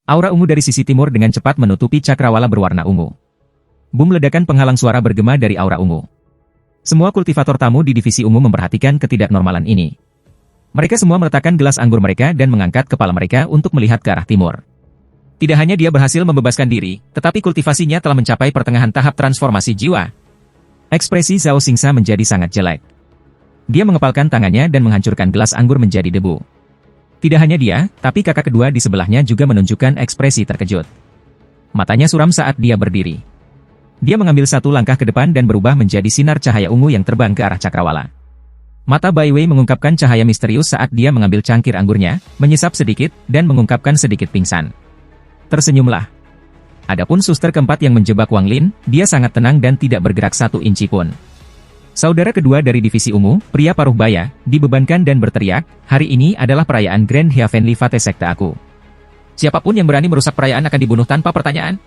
Aura ungu dari sisi timur dengan cepat menutupi cakrawala berwarna ungu. Boom, ledakan penghalang suara bergema dari aura ungu. Semua kultivator tamu di divisi ungu memperhatikan ketidaknormalan ini. Mereka semua meletakkan gelas anggur mereka dan mengangkat kepala mereka untuk melihat ke arah timur. Tidak hanya dia berhasil membebaskan diri, tetapi kultivasinya telah mencapai pertengahan tahap transformasi jiwa. Ekspresi Zhao Xingsa menjadi sangat jelek. Dia mengepalkan tangannya dan menghancurkan gelas anggur menjadi debu. Tidak hanya dia, tapi kakak kedua di sebelahnya juga menunjukkan ekspresi terkejut. Matanya suram saat dia berdiri. Dia mengambil satu langkah ke depan dan berubah menjadi sinar cahaya ungu yang terbang ke arah cakrawala. Mata Bai Wei mengungkapkan cahaya misterius saat dia mengambil cangkir anggurnya, menyesap sedikit, dan mengungkapkan sedikit pingsan. Tersenyumlah. Adapun suster keempat yang menjebak Wang Lin, dia sangat tenang dan tidak bergerak satu inci pun. Saudara kedua dari divisi ungu, pria paruh baya, dibebankan dan berteriak, hari ini adalah perayaan Grand Heavenly Fate sekte aku. Siapapun yang berani merusak perayaan akan dibunuh tanpa pertanyaan.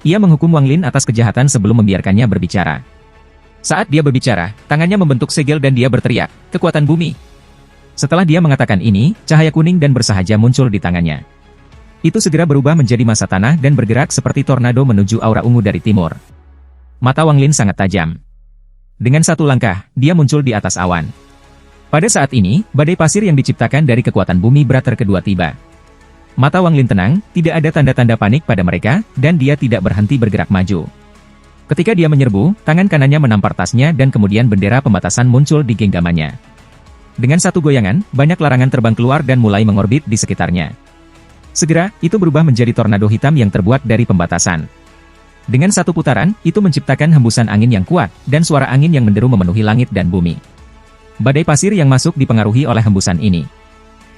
Ia menghukum Wang Lin atas kejahatan sebelum membiarkannya berbicara. Saat dia berbicara, tangannya membentuk segel dan dia berteriak, kekuatan bumi. Setelah dia mengatakan ini, cahaya kuning dan bersahaja muncul di tangannya. Itu segera berubah menjadi massa tanah dan bergerak seperti tornado menuju aura ungu dari timur. Mata Wang Lin sangat tajam. Dengan satu langkah, dia muncul di atas awan. Pada saat ini, badai pasir yang diciptakan dari kekuatan bumi Brother kedua tiba. Mata Wang Lin tenang, tidak ada tanda-tanda panik pada mereka, dan dia tidak berhenti bergerak maju. Ketika dia menyerbu, tangan kanannya menampar tasnya dan kemudian bendera pembatasan muncul di genggamannya. Dengan satu goyangan, banyak larangan terbang keluar dan mulai mengorbit di sekitarnya. Segera, itu berubah menjadi tornado hitam yang terbuat dari pembatasan. Dengan satu putaran, itu menciptakan hembusan angin yang kuat, dan suara angin yang menderu memenuhi langit dan bumi. Badai pasir yang masuk dipengaruhi oleh hembusan ini.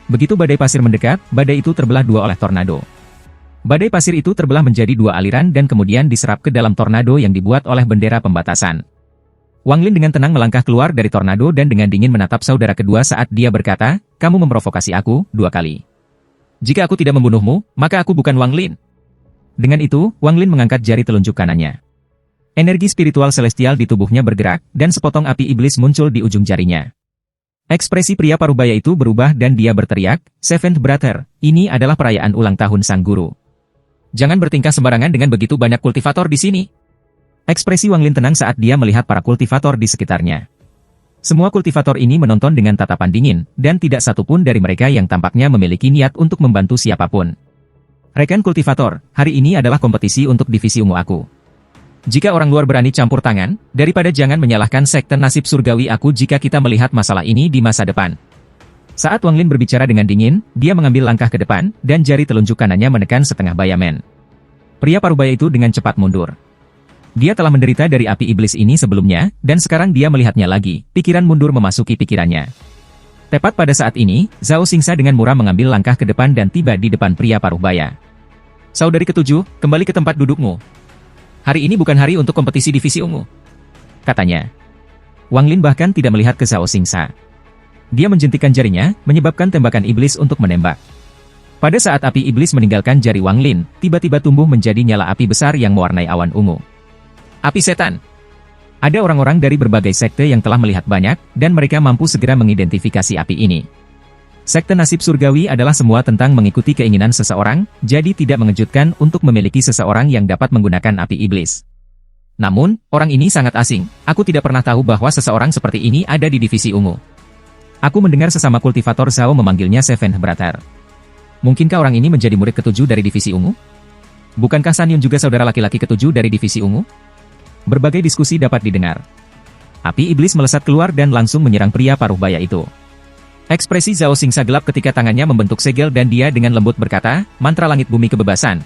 Begitu badai pasir mendekat, badai itu terbelah dua oleh tornado. Badai pasir itu terbelah menjadi dua aliran dan kemudian diserap ke dalam tornado yang dibuat oleh bendera pembatasan. Wang Lin dengan tenang melangkah keluar dari tornado dan dengan dingin menatap saudara kedua saat dia berkata, kamu memprovokasi aku 2 kali. Jika aku tidak membunuhmu, maka aku bukan Wang Lin. Dengan itu, Wang Lin mengangkat jari telunjuk kanannya. Energi spiritual celestial di tubuhnya bergerak, dan sepotong api iblis muncul di ujung jarinya. Ekspresi pria parubaya itu berubah dan dia berteriak, Seventh Brother, ini adalah perayaan ulang tahun sang guru. Jangan bertingkah sembarangan dengan begitu banyak kultivator di sini. Ekspresi Wang Lin tenang saat dia melihat para kultivator di sekitarnya. Semua kultivator ini menonton dengan tatapan dingin, dan tidak satupun dari mereka yang tampaknya memiliki niat untuk membantu siapapun. Rekan kultivator, hari ini adalah kompetisi untuk divisi ungu aku. Jika orang luar berani campur tangan, daripada jangan menyalahkan sekte nasib surgawi aku jika kita melihat masalah ini di masa depan. Saat Wang Lin berbicara dengan dingin, dia mengambil langkah ke depan, dan jari telunjuk kanannya menekan setengah bayamen. Pria parubaya itu dengan cepat mundur. Dia telah menderita dari api iblis ini sebelumnya, dan sekarang dia melihatnya lagi, pikiran mundur memasuki pikirannya. Tepat pada saat ini, Zhao Xingsa dengan murah mengambil langkah ke depan dan tiba di depan pria parubaya. Saudari ketujuh, kembali ke tempat dudukmu. Hari ini bukan hari untuk kompetisi divisi ungu, katanya. Wang Lin bahkan tidak melihat ke Zhao Xingsa. Dia menjentikan jarinya, menyebabkan tembakan iblis untuk menembak. Pada saat api iblis meninggalkan jari Wang Lin, tiba-tiba tumbuh menjadi nyala api besar yang mewarnai awan ungu. Api setan. Ada orang-orang dari berbagai sekte yang telah melihat banyak, dan mereka mampu segera mengidentifikasi api ini. Sekte nasib surgawi adalah semua tentang mengikuti keinginan seseorang, jadi tidak mengejutkan untuk memiliki seseorang yang dapat menggunakan api iblis. Namun, orang ini sangat asing, aku tidak pernah tahu bahwa seseorang seperti ini ada di divisi ungu. Aku mendengar sesama kultivator Zhao memanggilnya Seventh Brother. Mungkinkah orang ini menjadi murid ketujuh dari divisi ungu? Bukankah San Yun juga saudara laki-laki ketujuh dari divisi ungu? Berbagai diskusi dapat didengar. Api iblis melesat keluar dan langsung menyerang pria paruh baya itu. Ekspresi Zhao Xingsa gelap ketika tangannya membentuk segel dan dia dengan lembut berkata, mantra langit bumi kebebasan.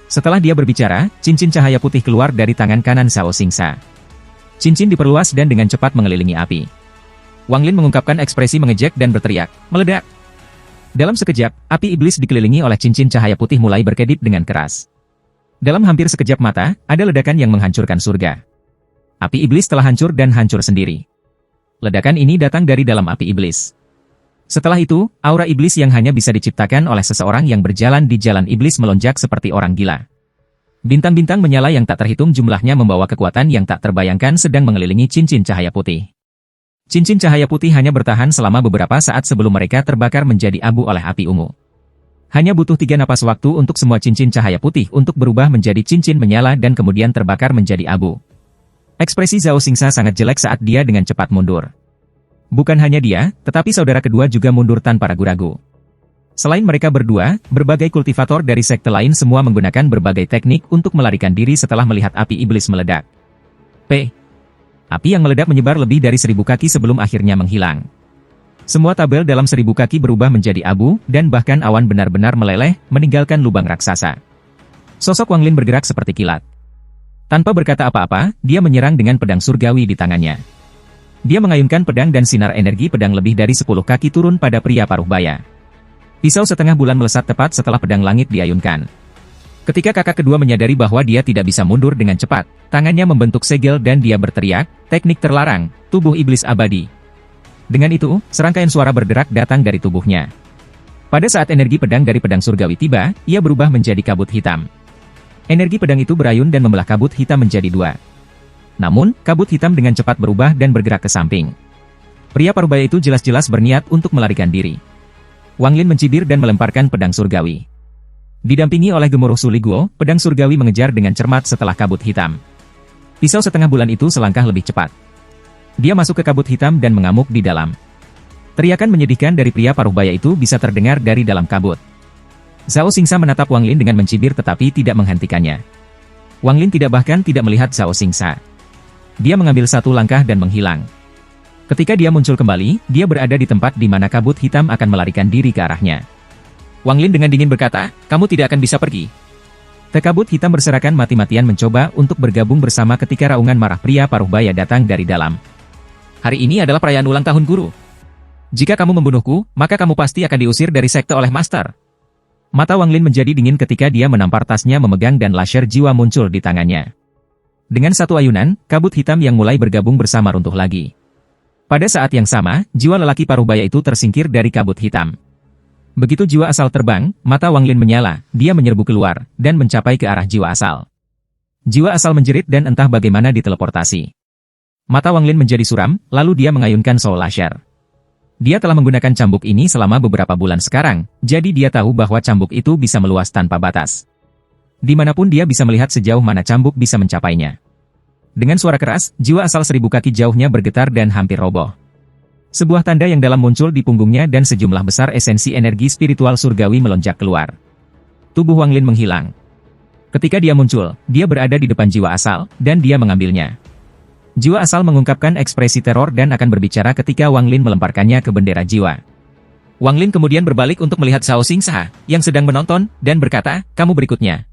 Setelah dia berbicara, cincin cahaya putih keluar dari tangan kanan Zhao Xingsa. Cincin diperluas dan dengan cepat mengelilingi api. Wang Lin mengungkapkan ekspresi mengejek dan berteriak, meledak. Dalam sekejap, api iblis dikelilingi oleh cincin cahaya putih mulai berkedip dengan keras. Dalam hampir sekejap mata, ada ledakan yang menghancurkan surga. Api iblis telah hancur dan hancur sendiri. Ledakan ini datang dari dalam api iblis. Setelah itu, aura iblis yang hanya bisa diciptakan oleh seseorang yang berjalan di jalan iblis melonjak seperti orang gila. Bintang-bintang menyala yang tak terhitung jumlahnya membawa kekuatan yang tak terbayangkan sedang mengelilingi cincin cahaya putih. Cincin cahaya putih hanya bertahan selama beberapa saat sebelum mereka terbakar menjadi abu oleh api ungu. Hanya butuh 3 napas waktu untuk semua cincin cahaya putih untuk berubah menjadi cincin menyala dan kemudian terbakar menjadi abu. Ekspresi Zhao Xingsa sangat jelek saat dia dengan cepat mundur. Bukan hanya dia, tetapi saudara kedua juga mundur tanpa ragu-ragu. Selain mereka berdua, berbagai kultivator dari sekte lain semua menggunakan berbagai teknik untuk melarikan diri setelah melihat api iblis meledak. Api yang meledak menyebar lebih dari 1000 kaki sebelum akhirnya menghilang. Semua tabel dalam 1000 kaki berubah menjadi abu, dan bahkan awan benar-benar meleleh, meninggalkan lubang raksasa. Sosok Wang Lin bergerak seperti kilat. Tanpa berkata apa-apa, dia menyerang dengan pedang surgawi di tangannya. Dia mengayunkan pedang dan sinar energi pedang lebih dari 10 kaki turun pada pria paruh baya. Pisau setengah bulan melesat tepat setelah pedang langit diayunkan. Ketika kakak kedua menyadari bahwa dia tidak bisa mundur dengan cepat, tangannya membentuk segel dan dia berteriak, "Teknik terlarang, tubuh iblis abadi." Dengan itu, serangkaian suara berderak datang dari tubuhnya. Pada saat energi pedang dari pedang surgawi tiba, ia berubah menjadi kabut hitam. Energi pedang itu berayun dan membelah kabut hitam menjadi 2. Namun, kabut hitam dengan cepat berubah dan bergerak ke samping. Pria parubaya itu jelas-jelas berniat untuk melarikan diri. Wang Lin mencibir dan melemparkan pedang surgawi. Didampingi oleh gemuruh Suliguo, pedang surgawi mengejar dengan cermat setelah kabut hitam. Pisau setengah bulan itu selangkah lebih cepat. Dia masuk ke kabut hitam dan mengamuk di dalam. Teriakan menyedihkan dari pria paruh baya itu bisa terdengar dari dalam kabut. Zhao Xingsa menatap Wang Lin dengan mencibir tetapi tidak menghentikannya. Wang Lin bahkan tidak melihat Zhao Xingsa. Dia mengambil satu langkah dan menghilang. Ketika dia muncul kembali, dia berada di tempat di mana kabut hitam akan melarikan diri ke arahnya. Wang Lin dengan dingin berkata, "Kamu tidak akan bisa pergi." Kabut hitam berserakan mati-matian mencoba untuk bergabung bersama ketika raungan marah pria paruh baya datang dari dalam. "Hari ini adalah perayaan ulang tahun guru. Jika kamu membunuhku, maka kamu pasti akan diusir dari sekte oleh Master." Mata Wang Lin menjadi dingin ketika dia menampar tasnya memegang dan laser jiwa muncul di tangannya. Dengan satu ayunan, kabut hitam yang mulai bergabung bersama runtuh lagi. Pada saat yang sama, jiwa lelaki paruh baya itu tersingkir dari kabut hitam. Begitu jiwa asal terbang, mata Wang Lin menyala, dia menyerbu keluar, dan mencapai ke arah jiwa asal. Jiwa asal menjerit dan entah bagaimana diteleportasi. Mata Wang Lin menjadi suram, lalu dia mengayunkan Soul Laser. Dia telah menggunakan cambuk ini selama beberapa bulan sekarang, jadi dia tahu bahwa cambuk itu bisa meluas tanpa batas. Dimanapun dia bisa melihat sejauh mana cambuk bisa mencapainya. Dengan suara keras, jiwa asal 1000 kaki jauhnya bergetar dan hampir roboh. Sebuah tanda yang dalam muncul di punggungnya dan sejumlah besar esensi energi spiritual surgawi melonjak keluar. Tubuh Wang Lin menghilang. Ketika dia muncul, dia berada di depan jiwa asal, dan dia mengambilnya. Jiwa asal mengungkapkan ekspresi teror dan akan berbicara ketika Wang Lin melemparkannya ke bendera jiwa. Wang Lin kemudian berbalik untuk melihat Zhao Xingsa, yang sedang menonton, dan berkata, "Kamu berikutnya."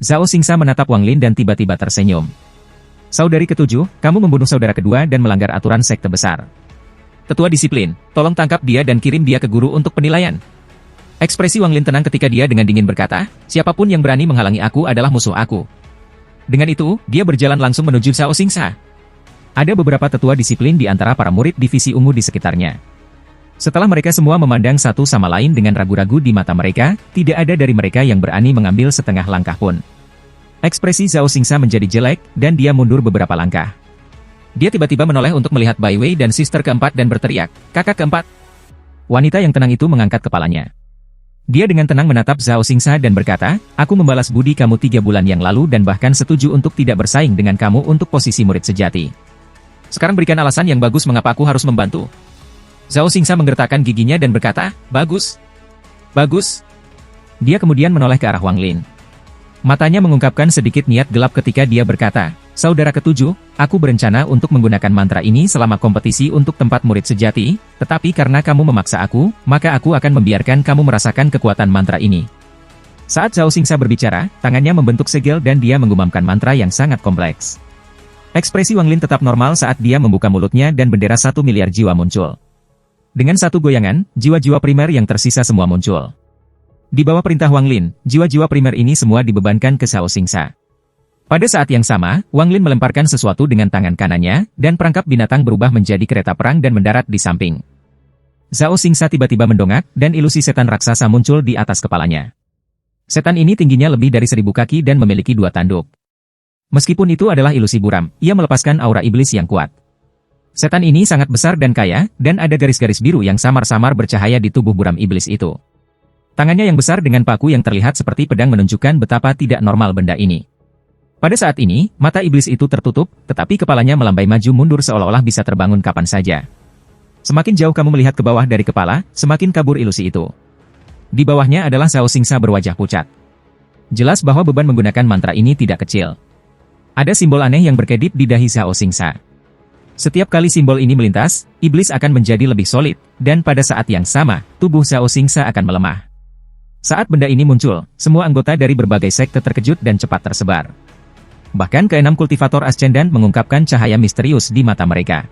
Zhao Xingsa menatap Wang Lin dan tiba-tiba tersenyum. "Saudari ketujuh, kamu membunuh saudara kedua dan melanggar aturan sekte besar. Tetua disiplin, tolong tangkap dia dan kirim dia ke guru untuk penilaian." Ekspresi Wang Lin tenang ketika dia dengan dingin berkata, "Siapapun yang berani menghalangi aku adalah musuh aku." Dengan itu, dia berjalan langsung menuju Zhao Xingsa. Ada beberapa tetua disiplin di antara para murid divisi ungu di sekitarnya. Setelah mereka semua memandang satu sama lain dengan ragu-ragu di mata mereka, tidak ada dari mereka yang berani mengambil setengah langkah pun. Ekspresi Zhao Xingsa menjadi jelek, dan dia mundur beberapa langkah. Dia tiba-tiba menoleh untuk melihat Bai Wei dan Sister keempat dan berteriak, "Kakak keempat!" Wanita yang tenang itu mengangkat kepalanya. Dia dengan tenang menatap Zhao Xingsa dan berkata, "Aku membalas budi kamu 3 bulan yang lalu dan bahkan setuju untuk tidak bersaing dengan kamu untuk posisi murid sejati. Sekarang berikan alasan yang bagus mengapa aku harus membantu." Zhao Xingsa menggertakkan giginya dan berkata, "Bagus. Bagus." Dia kemudian menoleh ke arah Wang Lin. Matanya mengungkapkan sedikit niat gelap ketika dia berkata, "Saudara ketujuh, aku berencana untuk menggunakan mantra ini selama kompetisi untuk tempat murid sejati, tetapi karena kamu memaksa aku, maka aku akan membiarkan kamu merasakan kekuatan mantra ini." Saat Zhao Xingsa berbicara, tangannya membentuk segel dan dia menggumamkan mantra yang sangat kompleks. Ekspresi Wang Lin tetap normal saat dia membuka mulutnya dan bendera 1 miliar jiwa muncul. Dengan satu goyangan, jiwa-jiwa primer yang tersisa semua muncul. Di bawah perintah Wang Lin, jiwa-jiwa primer ini semua dibebankan ke Zhao Xingsa. Pada saat yang sama, Wang Lin melemparkan sesuatu dengan tangan kanannya, dan perangkap binatang berubah menjadi kereta perang dan mendarat di samping. Zhao Xingsa tiba-tiba mendongak, dan ilusi setan raksasa muncul di atas kepalanya. Setan ini tingginya lebih dari 1000 kaki dan memiliki 2 tanduk. Meskipun itu adalah ilusi buram, ia melepaskan aura iblis yang kuat. Setan ini sangat besar dan kaya, dan ada garis-garis biru yang samar-samar bercahaya di tubuh buram iblis itu. Tangannya yang besar dengan paku yang terlihat seperti pedang menunjukkan betapa tidak normal benda ini. Pada saat ini, mata iblis itu tertutup, tetapi kepalanya melambai maju mundur seolah-olah bisa terbangun kapan saja. Semakin jauh kamu melihat ke bawah dari kepala, semakin kabur ilusi itu. Di bawahnya adalah Zhao Xingsa berwajah pucat. Jelas bahwa beban menggunakan mantra ini tidak kecil. Ada simbol aneh yang berkedip di dahi Zhao Xingsa. Setiap kali simbol ini melintas, iblis akan menjadi lebih solid, dan pada saat yang sama, tubuh Zhao Xingsa akan melemah. Saat benda ini muncul, semua anggota dari berbagai sekte terkejut dan cepat tersebar. Bahkan keenam kultivator ascendan mengungkapkan cahaya misterius di mata mereka.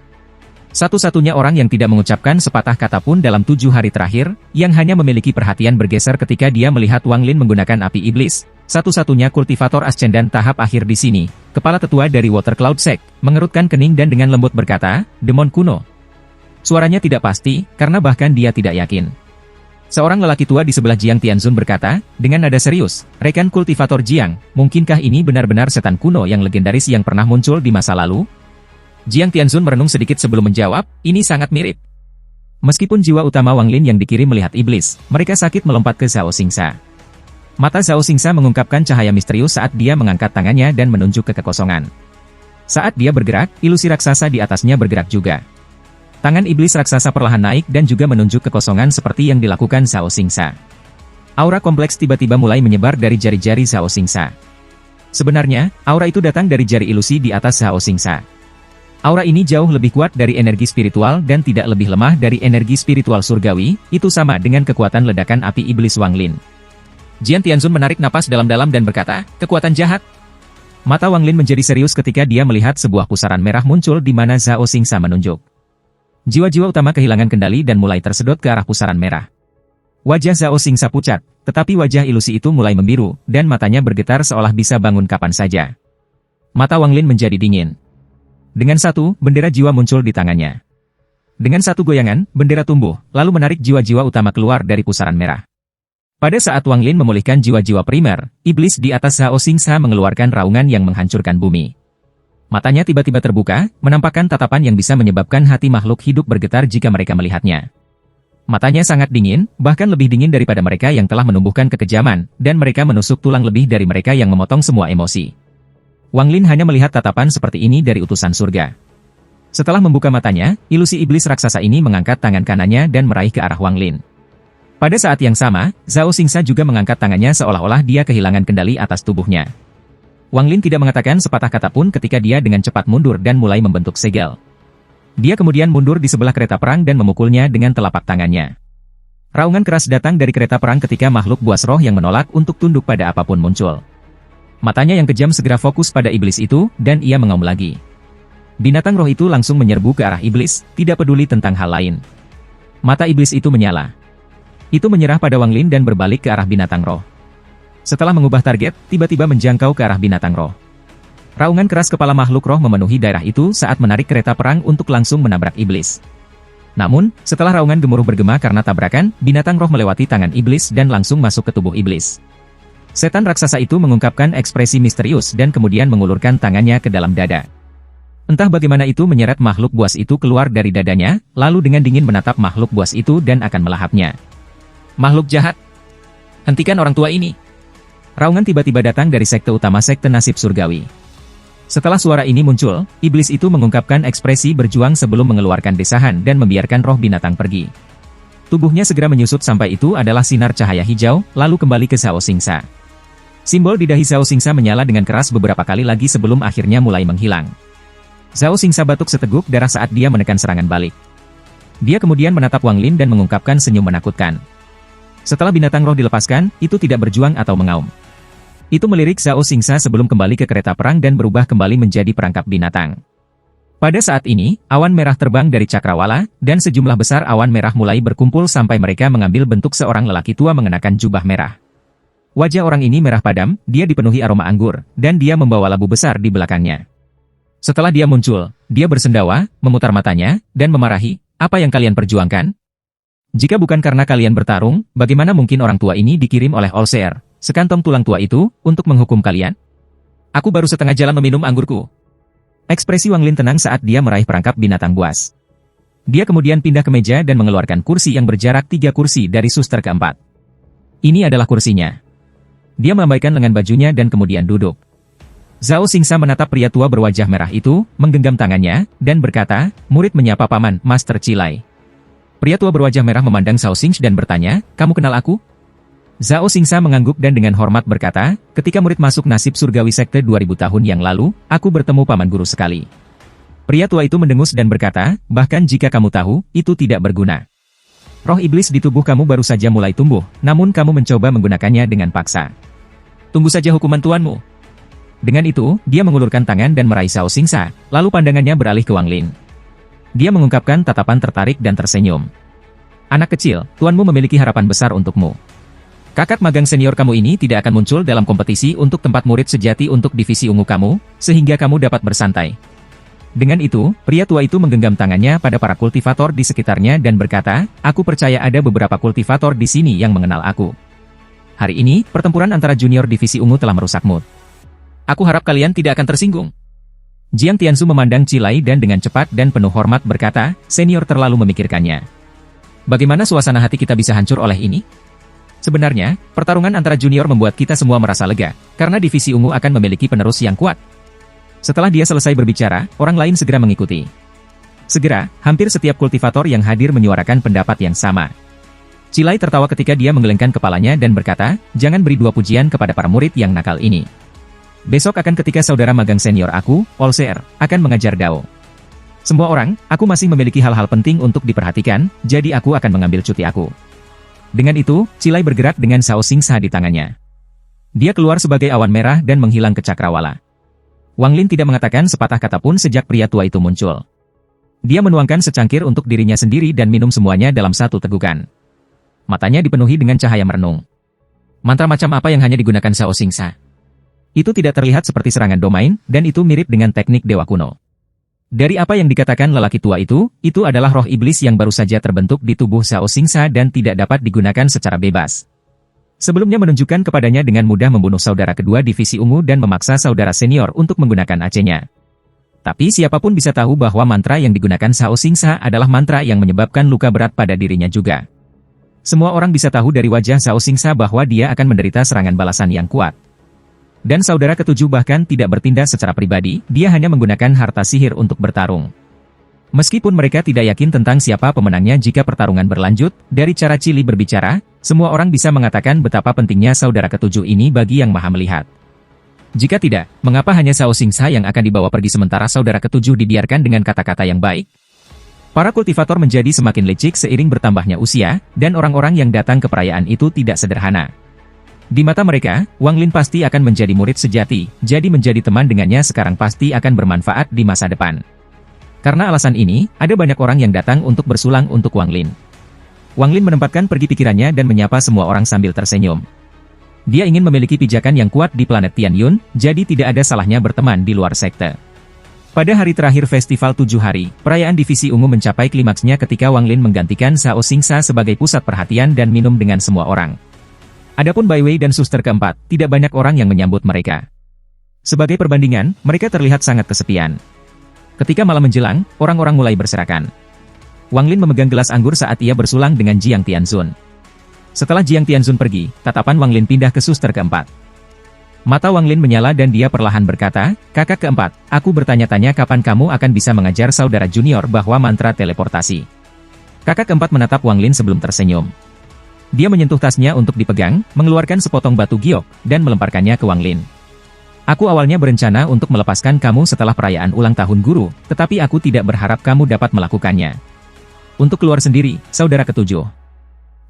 Satu-satunya orang yang tidak mengucapkan sepatah kata pun dalam 7 hari terakhir, yang hanya memiliki perhatian bergeser ketika dia melihat Wang Lin menggunakan api iblis. Satu-satunya kultivator ascendan tahap akhir di sini, kepala tetua dari Water Cloud Sect, mengerutkan kening dan dengan lembut berkata, "Demon kuno." Suaranya tidak pasti, karena bahkan dia tidak yakin. Seorang lelaki tua di sebelah Jiang Tianzun berkata, dengan nada serius, "Rekan kultivator Jiang, mungkinkah ini benar-benar setan kuno yang legendaris yang pernah muncul di masa lalu?" Jiang Tianzun merenung sedikit sebelum menjawab, "Ini sangat mirip." Meskipun jiwa utama Wang Lin yang dikirim melihat iblis, mereka sakit melompat ke Zhao Xingsa. Mata Zhao Xingsa mengungkapkan cahaya misterius saat dia mengangkat tangannya dan menunjuk ke kekosongan. Saat dia bergerak, ilusi raksasa di atasnya bergerak juga. Tangan iblis raksasa perlahan naik dan juga menunjuk kekosongan seperti yang dilakukan Zhao Xingsa. Aura kompleks tiba-tiba mulai menyebar dari jari-jari Zhao Xingsa. Sebenarnya, aura itu datang dari jari ilusi di atas Zhao Xingsa. Aura ini jauh lebih kuat dari energi spiritual dan tidak lebih lemah dari energi spiritual surgawi, itu sama dengan kekuatan ledakan api iblis Wang Lin. Jiang Tianzun menarik napas dalam-dalam dan berkata, "Kekuatan jahat." Mata Wang Lin menjadi serius ketika dia melihat sebuah pusaran merah muncul di mana Zhao Xingsa menunjuk. Jiwa-jiwa utama kehilangan kendali dan mulai tersedot ke arah pusaran merah. Wajah Zhao Xingsa pucat, tetapi wajah ilusi itu mulai membiru, dan matanya bergetar seolah bisa bangun kapan saja. Mata Wang Lin menjadi dingin. Dengan satu, bendera jiwa muncul di tangannya. Dengan satu goyangan, bendera tumbuh, lalu menarik jiwa-jiwa utama keluar dari pusaran merah. Pada saat Wang Lin memulihkan jiwa-jiwa primer, iblis di atas Zhao Xingsa mengeluarkan raungan yang menghancurkan bumi. Matanya tiba-tiba terbuka, menampakkan tatapan yang bisa menyebabkan hati makhluk hidup bergetar jika mereka melihatnya. Matanya sangat dingin, bahkan lebih dingin daripada mereka yang telah menumbuhkan kekejaman, dan mereka menusuk tulang lebih dari mereka yang memotong semua emosi. Wang Lin hanya melihat tatapan seperti ini dari utusan surga. Setelah membuka matanya, ilusi iblis raksasa ini mengangkat tangan kanannya dan meraih ke arah Wang Lin. Pada saat yang sama, Zhao Xingsa juga mengangkat tangannya seolah-olah dia kehilangan kendali atas tubuhnya. Wang Lin tidak mengatakan sepatah kata pun ketika dia dengan cepat mundur dan mulai membentuk segel. Dia kemudian mundur di sebelah kereta perang dan memukulnya dengan telapak tangannya. Raungan keras datang dari kereta perang ketika makhluk buas roh yang menolak untuk tunduk pada apapun muncul. Matanya yang kejam segera fokus pada iblis itu, dan ia mengaum lagi. Binatang roh itu langsung menyerbu ke arah iblis, tidak peduli tentang hal lain. Mata iblis itu menyala. Itu menyerah pada Wang Lin dan berbalik ke arah binatang roh. Setelah mengubah target, tiba-tiba menjangkau ke arah binatang roh. Raungan keras kepala makhluk roh memenuhi daerah itu saat menarik kereta perang untuk langsung menabrak iblis. Namun, setelah raungan gemuruh bergema karena tabrakan, binatang roh melewati tangan iblis dan langsung masuk ke tubuh iblis. Setan raksasa itu mengungkapkan ekspresi misterius dan kemudian mengulurkan tangannya ke dalam dada. Entah bagaimana itu menyeret makhluk buas itu keluar dari dadanya, lalu dengan dingin menatap makhluk buas itu dan akan melahapnya. "Makhluk jahat! Hentikan orang tua ini!" Raungan tiba-tiba datang dari sekte utama sekte nasib surgawi. Setelah suara ini muncul, iblis itu mengungkapkan ekspresi berjuang sebelum mengeluarkan desahan dan membiarkan roh binatang pergi. Tubuhnya segera menyusut sampai itu adalah sinar cahaya hijau, lalu kembali ke Zhao Xingsa. Simbol di dahi Zhao Xingsa menyala dengan keras beberapa kali lagi sebelum akhirnya mulai menghilang. Zhao Xingsa batuk seteguk darah saat dia menekan serangan balik. Dia kemudian menatap Wang Lin dan mengungkapkan senyum menakutkan. Setelah binatang roh dilepaskan, itu tidak berjuang atau mengaum. Itu melirik Zhao Xingsa sebelum kembali ke kereta perang dan berubah kembali menjadi perangkap binatang. Pada saat ini, awan merah terbang dari cakrawala, dan sejumlah besar awan merah mulai berkumpul sampai mereka mengambil bentuk seorang lelaki tua mengenakan jubah merah. Wajah orang ini merah padam, dia dipenuhi aroma anggur, dan dia membawa labu besar di belakangnya. Setelah dia muncul, dia bersendawa, memutar matanya, dan memarahi, "Apa yang kalian perjuangkan? Jika bukan karena kalian bertarung, bagaimana mungkin orang tua ini dikirim oleh Allseer, sekantong tulang tua itu, untuk menghukum kalian? Aku baru setengah jalan meminum anggurku." Ekspresi Wang Lin tenang saat dia meraih perangkap binatang buas. Dia kemudian pindah ke meja dan mengeluarkan kursi yang berjarak 3 kursi dari suster keempat. Ini adalah kursinya. Dia melambaikan lengan bajunya dan kemudian duduk. Zhao Xingsa menatap pria tua berwajah merah itu, menggenggam tangannya, dan berkata, murid menyapa paman, Master Qilai. Pria tua berwajah merah memandang Zhao Xingsa dan bertanya, kamu kenal aku? Zhao Xingsa mengangguk dan dengan hormat berkata, ketika murid masuk nasib surgawi sekte 2000 tahun yang lalu, aku bertemu paman guru sekali. Pria tua itu mendengus dan berkata, bahkan jika kamu tahu, itu tidak berguna. Roh iblis di tubuh kamu baru saja mulai tumbuh, namun kamu mencoba menggunakannya dengan paksa. Tunggu saja hukuman tuanmu. Dengan itu, dia mengulurkan tangan dan meraih Zhao Xingsa, lalu pandangannya beralih ke Wang Lin. Dia mengungkapkan tatapan tertarik dan tersenyum. Anak kecil, tuanmu memiliki harapan besar untukmu. Kakak magang senior kamu ini tidak akan muncul dalam kompetisi untuk tempat murid sejati untuk divisi ungu kamu, sehingga kamu dapat bersantai. Dengan itu, pria tua itu menggenggam tangannya pada para kultivator di sekitarnya dan berkata, aku percaya ada beberapa kultivator di sini yang mengenal aku. Hari ini, pertempuran antara junior divisi ungu telah merusak mood. Aku harap kalian tidak akan tersinggung. Jiang Tianzu memandang Qilai dan dengan cepat dan penuh hormat berkata, senior terlalu memikirkannya. Bagaimana suasana hati kita bisa hancur oleh ini? Sebenarnya, pertarungan antara junior membuat kita semua merasa lega, karena divisi ungu akan memiliki penerus yang kuat. Setelah dia selesai berbicara, orang lain segera mengikuti. Segera, hampir setiap kultivator yang hadir menyuarakan pendapat yang sama. Qilai tertawa ketika dia menggelengkan kepalanya dan berkata, jangan beri dua pujian kepada para murid yang nakal ini. Besok akan ketika saudara magang senior aku, Olseer, akan mengajar Dao. Semua orang, aku masih memiliki hal-hal penting untuk diperhatikan, jadi aku akan mengambil cuti aku. Dengan itu, Qilai bergerak dengan Zhao Xingsa di tangannya. Dia keluar sebagai awan merah dan menghilang ke cakrawala. Wang Lin tidak mengatakan sepatah kata pun sejak pria tua itu muncul. Dia menuangkan secangkir untuk dirinya sendiri dan minum semuanya dalam satu tegukan. Matanya dipenuhi dengan cahaya merenung. Mantra macam apa yang hanya digunakan Zhao Xingsa? Itu tidak terlihat seperti serangan domain, dan itu mirip dengan teknik dewa kuno. Dari apa yang dikatakan lelaki tua itu adalah roh iblis yang baru saja terbentuk di tubuh Zhao Xingsa dan tidak dapat digunakan secara bebas. Sebelumnya menunjukkan kepadanya dengan mudah membunuh saudara kedua divisi ungu dan memaksa saudara senior untuk menggunakan AC-nya. Tapi siapapun bisa tahu bahwa mantra yang digunakan Zhao Xingsa adalah mantra yang menyebabkan luka berat pada dirinya juga. Semua orang bisa tahu dari wajah Zhao Xingsa bahwa dia akan menderita serangan balasan yang kuat. Dan saudara ketujuh bahkan tidak bertindak secara pribadi, dia hanya menggunakan harta sihir untuk bertarung. Meskipun mereka tidak yakin tentang siapa pemenangnya jika pertarungan berlanjut, dari cara Qilai berbicara, semua orang bisa mengatakan betapa pentingnya saudara ketujuh ini bagi yang maha melihat. Jika tidak, mengapa hanya Zhao Xingsa yang akan dibawa pergi sementara saudara ketujuh dibiarkan dengan kata-kata yang baik? Para kultivator menjadi semakin licik seiring bertambahnya usia, dan orang-orang yang datang ke perayaan itu tidak sederhana. Di mata mereka, Wang Lin pasti akan menjadi murid sejati, jadi menjadi teman dengannya sekarang pasti akan bermanfaat di masa depan. Karena alasan ini, ada banyak orang yang datang untuk bersulang untuk Wang Lin. Wang Lin menempatkan pergi pikirannya dan menyapa semua orang sambil tersenyum. Dia ingin memiliki pijakan yang kuat di planet Tianyun, jadi tidak ada salahnya berteman di luar sekte. Pada hari terakhir festival 7 hari, perayaan divisi ungu mencapai klimaksnya ketika Wang Lin menggantikan Zhao Xingsa sebagai pusat perhatian dan minum dengan semua orang. Adapun Bai Wei dan suster keempat, tidak banyak orang yang menyambut mereka. Sebagai perbandingan, mereka terlihat sangat kesepian. Ketika malam menjelang, orang-orang mulai berserakan. Wang Lin memegang gelas anggur saat ia bersulang dengan Jiang Tianzun. Setelah Jiang Tianzun pergi, tatapan Wang Lin pindah ke suster keempat. Mata Wang Lin menyala dan dia perlahan berkata, kakak keempat, aku bertanya-tanya kapan kamu akan bisa mengajar saudara junior bahwa mantra teleportasi. Kakak keempat menatap Wang Lin sebelum tersenyum. Dia menyentuh tasnya untuk dipegang, mengeluarkan sepotong batu giok, dan melemparkannya ke Wang Lin. Aku awalnya berencana untuk melepaskan kamu setelah perayaan ulang tahun guru, tetapi aku tidak berharap kamu dapat melakukannya. Untuk keluar sendiri, saudara ketujuh.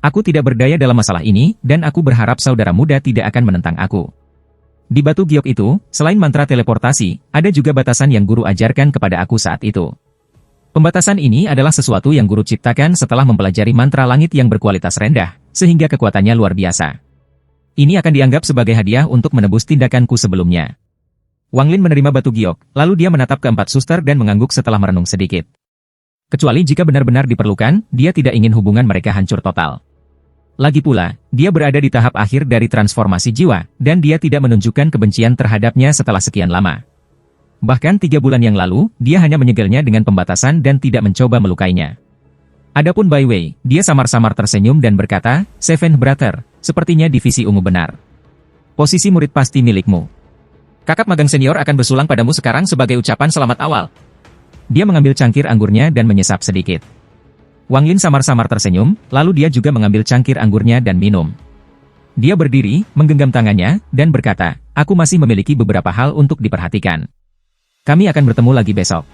Aku tidak berdaya dalam masalah ini, dan aku berharap saudara muda tidak akan menentang aku. Di batu giok itu, selain mantra teleportasi, ada juga batasan yang guru ajarkan kepada aku saat itu. Pembatasan ini adalah sesuatu yang guru ciptakan setelah mempelajari mantra langit yang berkualitas rendah, sehingga kekuatannya luar biasa. Ini akan dianggap sebagai hadiah untuk menebus tindakanku sebelumnya. Wang Lin menerima batu giok, lalu dia menatap keempat suster dan mengangguk setelah merenung sedikit. Kecuali jika benar-benar diperlukan, dia tidak ingin hubungan mereka hancur total. Lagi pula, dia berada di tahap akhir dari transformasi jiwa, dan dia tidak menunjukkan kebencian terhadapnya setelah sekian lama. Bahkan 3 bulan yang lalu, dia hanya menyegelnya dengan pembatasan dan tidak mencoba melukainya. Adapun Bai Wei, dia samar-samar tersenyum dan berkata, Seven Brother, Sepertinya divisi ungu benar. Posisi murid pasti milikmu. Kakak magang senior akan bersulang padamu sekarang sebagai ucapan selamat awal. Dia mengambil cangkir anggurnya dan menyesap sedikit. Wang Lin samar-samar tersenyum, lalu dia juga mengambil cangkir anggurnya dan minum. Dia berdiri, menggenggam tangannya, dan berkata, aku masih memiliki beberapa hal untuk diperhatikan. Kami akan bertemu lagi besok.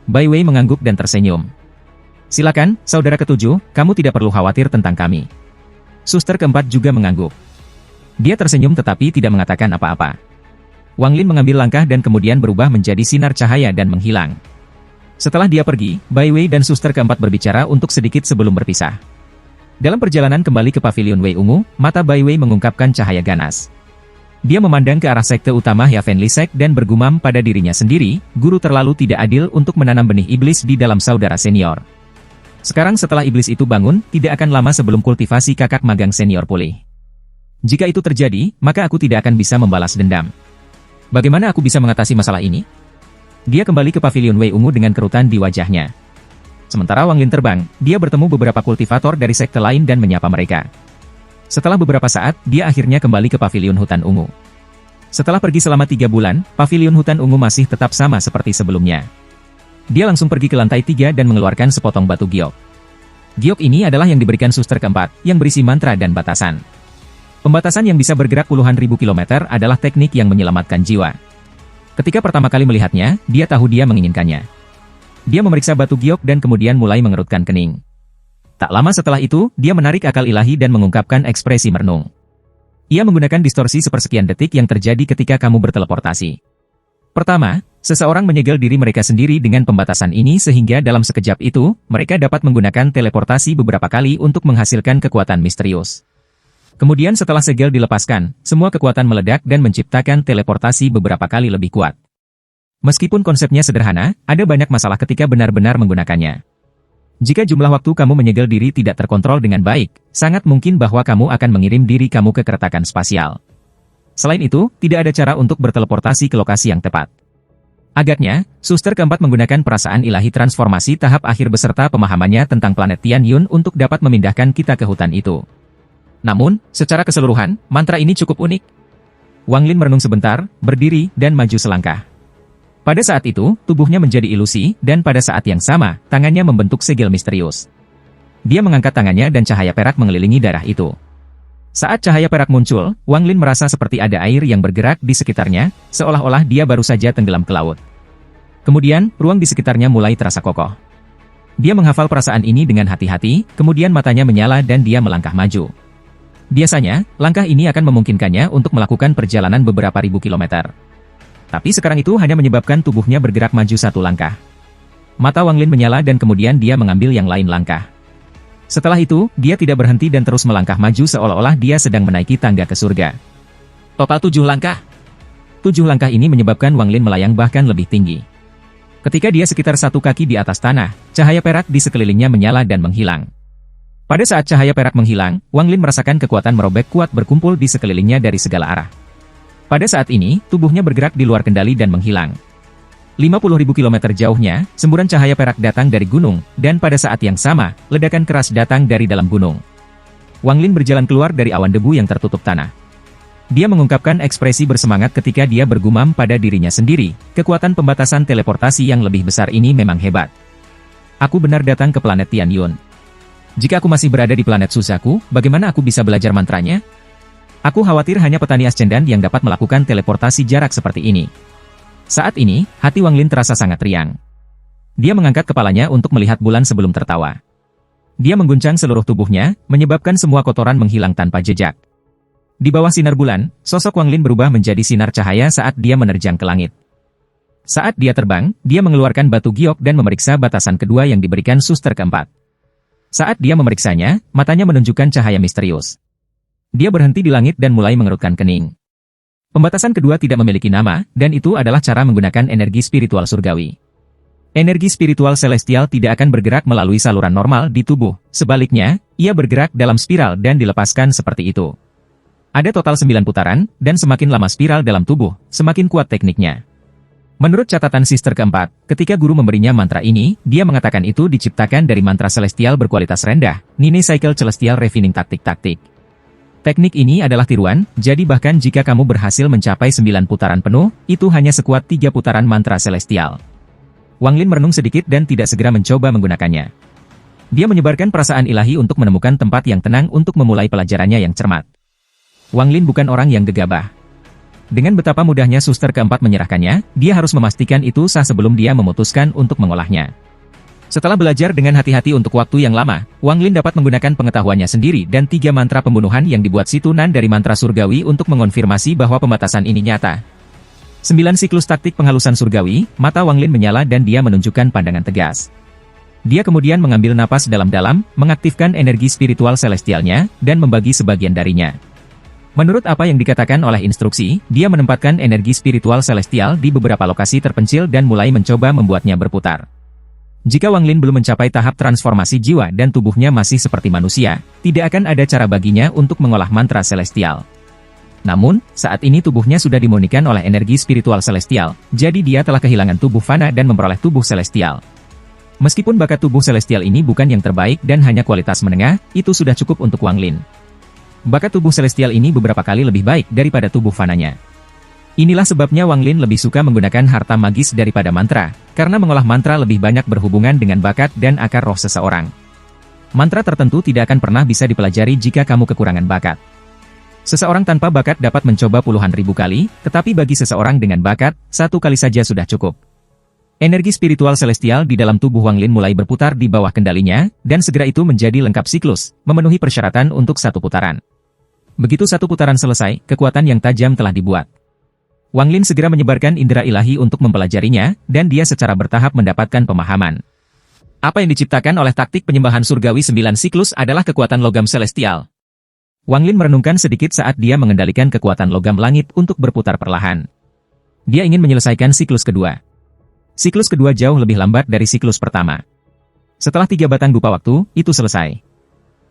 Bai Wei mengangguk dan tersenyum. Silakan, saudara ketujuh, kamu tidak perlu khawatir tentang kami. Suster keempat juga mengangguk. Dia tersenyum tetapi tidak mengatakan apa-apa. Wang Lin mengambil langkah dan kemudian berubah menjadi sinar cahaya dan menghilang. Setelah dia pergi, Bai Wei dan suster keempat berbicara untuk sedikit sebelum berpisah. Dalam perjalanan kembali ke pavilion Wei Ungu, mata Bai Wei mengungkapkan cahaya ganas. Dia memandang ke arah sekte utama Yaven Lisek dan bergumam pada dirinya sendiri, guru terlalu tidak adil untuk menanam benih iblis di dalam saudara senior. Sekarang setelah iblis itu bangun, tidak akan lama sebelum kultivasi kakak magang senior pulih. Jika itu terjadi, maka aku tidak akan bisa membalas dendam. Bagaimana aku bisa mengatasi masalah ini? Dia kembali ke pavilion Wei Ungu dengan kerutan di wajahnya. Sementara Wang Lin terbang, dia bertemu beberapa kultivator dari sekte lain dan menyapa mereka. Setelah beberapa saat, dia akhirnya kembali ke pavilion hutan ungu. Setelah pergi selama 3 bulan, pavilion hutan ungu masih tetap sama seperti sebelumnya. Dia langsung pergi ke lantai 3 dan mengeluarkan sepotong batu giok. Giok ini adalah yang diberikan suster keempat, yang berisi mantra dan batasan. Pembatasan yang bisa bergerak puluhan ribu kilometer adalah teknik yang menyelamatkan jiwa. Ketika pertama kali melihatnya, dia tahu dia menginginkannya. Dia memeriksa batu giok dan kemudian mulai mengerutkan kening. Tak lama setelah itu, dia menarik akal ilahi dan mengungkapkan ekspresi merenung. Ia menggunakan distorsi sepersekian detik yang terjadi ketika kamu berteleportasi. Pertama, seseorang menyegel diri mereka sendiri dengan pembatasan ini sehingga dalam sekejap itu, mereka dapat menggunakan teleportasi beberapa kali untuk menghasilkan kekuatan misterius. Kemudian setelah segel dilepaskan, semua kekuatan meledak dan menciptakan teleportasi beberapa kali lebih kuat. Meskipun konsepnya sederhana, ada banyak masalah ketika benar-benar menggunakannya. Jika jumlah waktu kamu menyegel diri tidak terkontrol dengan baik, sangat mungkin bahwa kamu akan mengirim diri kamu ke keretakan spasial. Selain itu, tidak ada cara untuk berteleportasi ke lokasi yang tepat. Agaknya, suster keempat menggunakan perasaan ilahi transformasi tahap akhir beserta pemahamannya tentang planet Tian Yun untuk dapat memindahkan kita ke hutan itu. Namun, secara keseluruhan, mantra ini cukup unik. Wang Lin merenung sebentar, berdiri, dan maju selangkah. Pada saat itu, tubuhnya menjadi ilusi, dan pada saat yang sama, tangannya membentuk segel misterius. Dia mengangkat tangannya dan cahaya perak mengelilingi darah itu. Saat cahaya perak muncul, Wang Lin merasa seperti ada air yang bergerak di sekitarnya, seolah-olah dia baru saja tenggelam ke laut. Kemudian, ruang di sekitarnya mulai terasa kokoh. Dia menghafal perasaan ini dengan hati-hati, kemudian matanya menyala dan dia melangkah maju. Biasanya, langkah ini akan memungkinkannya untuk melakukan perjalanan beberapa ribu kilometer. Tapi sekarang itu hanya menyebabkan tubuhnya bergerak maju 1 langkah. Mata Wang Lin menyala dan kemudian dia mengambil yang lain langkah. Setelah itu, dia tidak berhenti dan terus melangkah maju seolah-olah dia sedang menaiki tangga ke surga. Total 7 langkah. 7 langkah ini menyebabkan Wang Lin melayang bahkan lebih tinggi. Ketika dia sekitar 1 kaki di atas tanah, cahaya perak di sekelilingnya menyala dan menghilang. Pada saat cahaya perak menghilang, Wang Lin merasakan kekuatan merobek kuat berkumpul di sekelilingnya dari segala arah. Pada saat ini, tubuhnya bergerak di luar kendali dan menghilang. 50.000 kilometer jauhnya, semburan cahaya perak datang dari gunung, dan pada saat yang sama, ledakan keras datang dari dalam gunung. Wang Lin berjalan keluar dari awan debu yang tertutup tanah. Dia mengungkapkan ekspresi bersemangat ketika dia bergumam pada dirinya sendiri, kekuatan pembatasan teleportasi yang lebih besar ini memang hebat. Aku benar datang ke planet Tian Yun. Jika aku masih berada di planet Suzaku, bagaimana aku bisa belajar mantranya? Aku khawatir hanya petani ascendan yang dapat melakukan teleportasi jarak seperti ini. Saat ini, hati Wang Lin terasa sangat riang. Dia mengangkat kepalanya untuk melihat bulan sebelum tertawa. Dia mengguncang seluruh tubuhnya, menyebabkan semua kotoran menghilang tanpa jejak. Di bawah sinar bulan, sosok Wang Lin berubah menjadi sinar cahaya saat dia menerjang ke langit. Saat dia terbang, dia mengeluarkan batu giok dan memeriksa batasan kedua yang diberikan suster keempat. Saat dia memeriksanya, matanya menunjukkan cahaya misterius. Dia berhenti di langit dan mulai mengerutkan kening. Pembatasan kedua tidak memiliki nama, dan itu adalah cara menggunakan energi spiritual surgawi. Energi spiritual celestial tidak akan bergerak melalui saluran normal di tubuh, sebaliknya, ia bergerak dalam spiral dan dilepaskan seperti itu. Ada total 9 putaran, dan semakin lama spiral dalam tubuh, semakin kuat tekniknya. Menurut catatan Sister keempat, ketika guru memberinya mantra ini, dia mengatakan itu diciptakan dari mantra celestial berkualitas rendah, Nine Cycle Celestial Refining Taktik-Taktik. Teknik ini adalah tiruan, jadi bahkan jika kamu berhasil mencapai 9 putaran penuh, itu hanya sekuat 3 putaran mantra celestial. Wang Lin merenung sedikit dan tidak segera mencoba menggunakannya. Dia menyebarkan perasaan ilahi untuk menemukan tempat yang tenang untuk memulai pelajarannya yang cermat. Wang Lin bukan orang yang gegabah. Dengan betapa mudahnya suster keempat menyerahkannya, dia harus memastikan itu sah sebelum dia memutuskan untuk mengolahnya. Setelah belajar dengan hati-hati untuk waktu yang lama, Wang Lin dapat menggunakan pengetahuannya sendiri dan 3 mantra pembunuhan yang dibuat Situnan dari mantra surgawi untuk mengonfirmasi bahwa pembatasan ini nyata. 9 siklus taktik penghalusan surgawi, mata Wang Lin menyala dan dia menunjukkan pandangan tegas. Dia kemudian mengambil napas dalam-dalam, mengaktifkan energi spiritual celestialnya, dan membagi sebagian darinya. Menurut apa yang dikatakan oleh instruksi, dia menempatkan energi spiritual celestial di beberapa lokasi terpencil dan mulai mencoba membuatnya berputar. Jika Wang Lin belum mencapai tahap transformasi jiwa dan tubuhnya masih seperti manusia, tidak akan ada cara baginya untuk mengolah mantra celestial. Namun, saat ini tubuhnya sudah dimurnikan oleh energi spiritual celestial, jadi dia telah kehilangan tubuh fana dan memperoleh tubuh celestial. Meskipun bakat tubuh celestial ini bukan yang terbaik dan hanya kualitas menengah, itu sudah cukup untuk Wang Lin. Bakat tubuh celestial ini beberapa kali lebih baik daripada tubuh fananya. Inilah sebabnya Wang Lin lebih suka menggunakan harta magis daripada mantra, karena mengolah mantra lebih banyak berhubungan dengan bakat dan akar roh seseorang. Mantra tertentu tidak akan pernah bisa dipelajari jika kamu kekurangan bakat. Seseorang tanpa bakat dapat mencoba puluhan ribu kali, tetapi bagi seseorang dengan bakat, 1 kali saja sudah cukup. Energi spiritual celestial di dalam tubuh Wang Lin mulai berputar di bawah kendalinya, dan segera itu menjadi lengkap siklus, memenuhi persyaratan untuk 1 putaran. Begitu 1 putaran selesai, kekuatan yang tajam telah dibuat. Wang Lin segera menyebarkan indera ilahi untuk mempelajarinya, dan dia secara bertahap mendapatkan pemahaman. Apa yang diciptakan oleh taktik penyembahan surgawi 9 siklus adalah kekuatan logam celestial. Wang Lin merenungkan sedikit saat dia mengendalikan kekuatan logam langit untuk berputar perlahan. Dia ingin menyelesaikan siklus kedua. Siklus kedua jauh lebih lambat dari siklus pertama. Setelah 3 batang dupa waktu, itu selesai.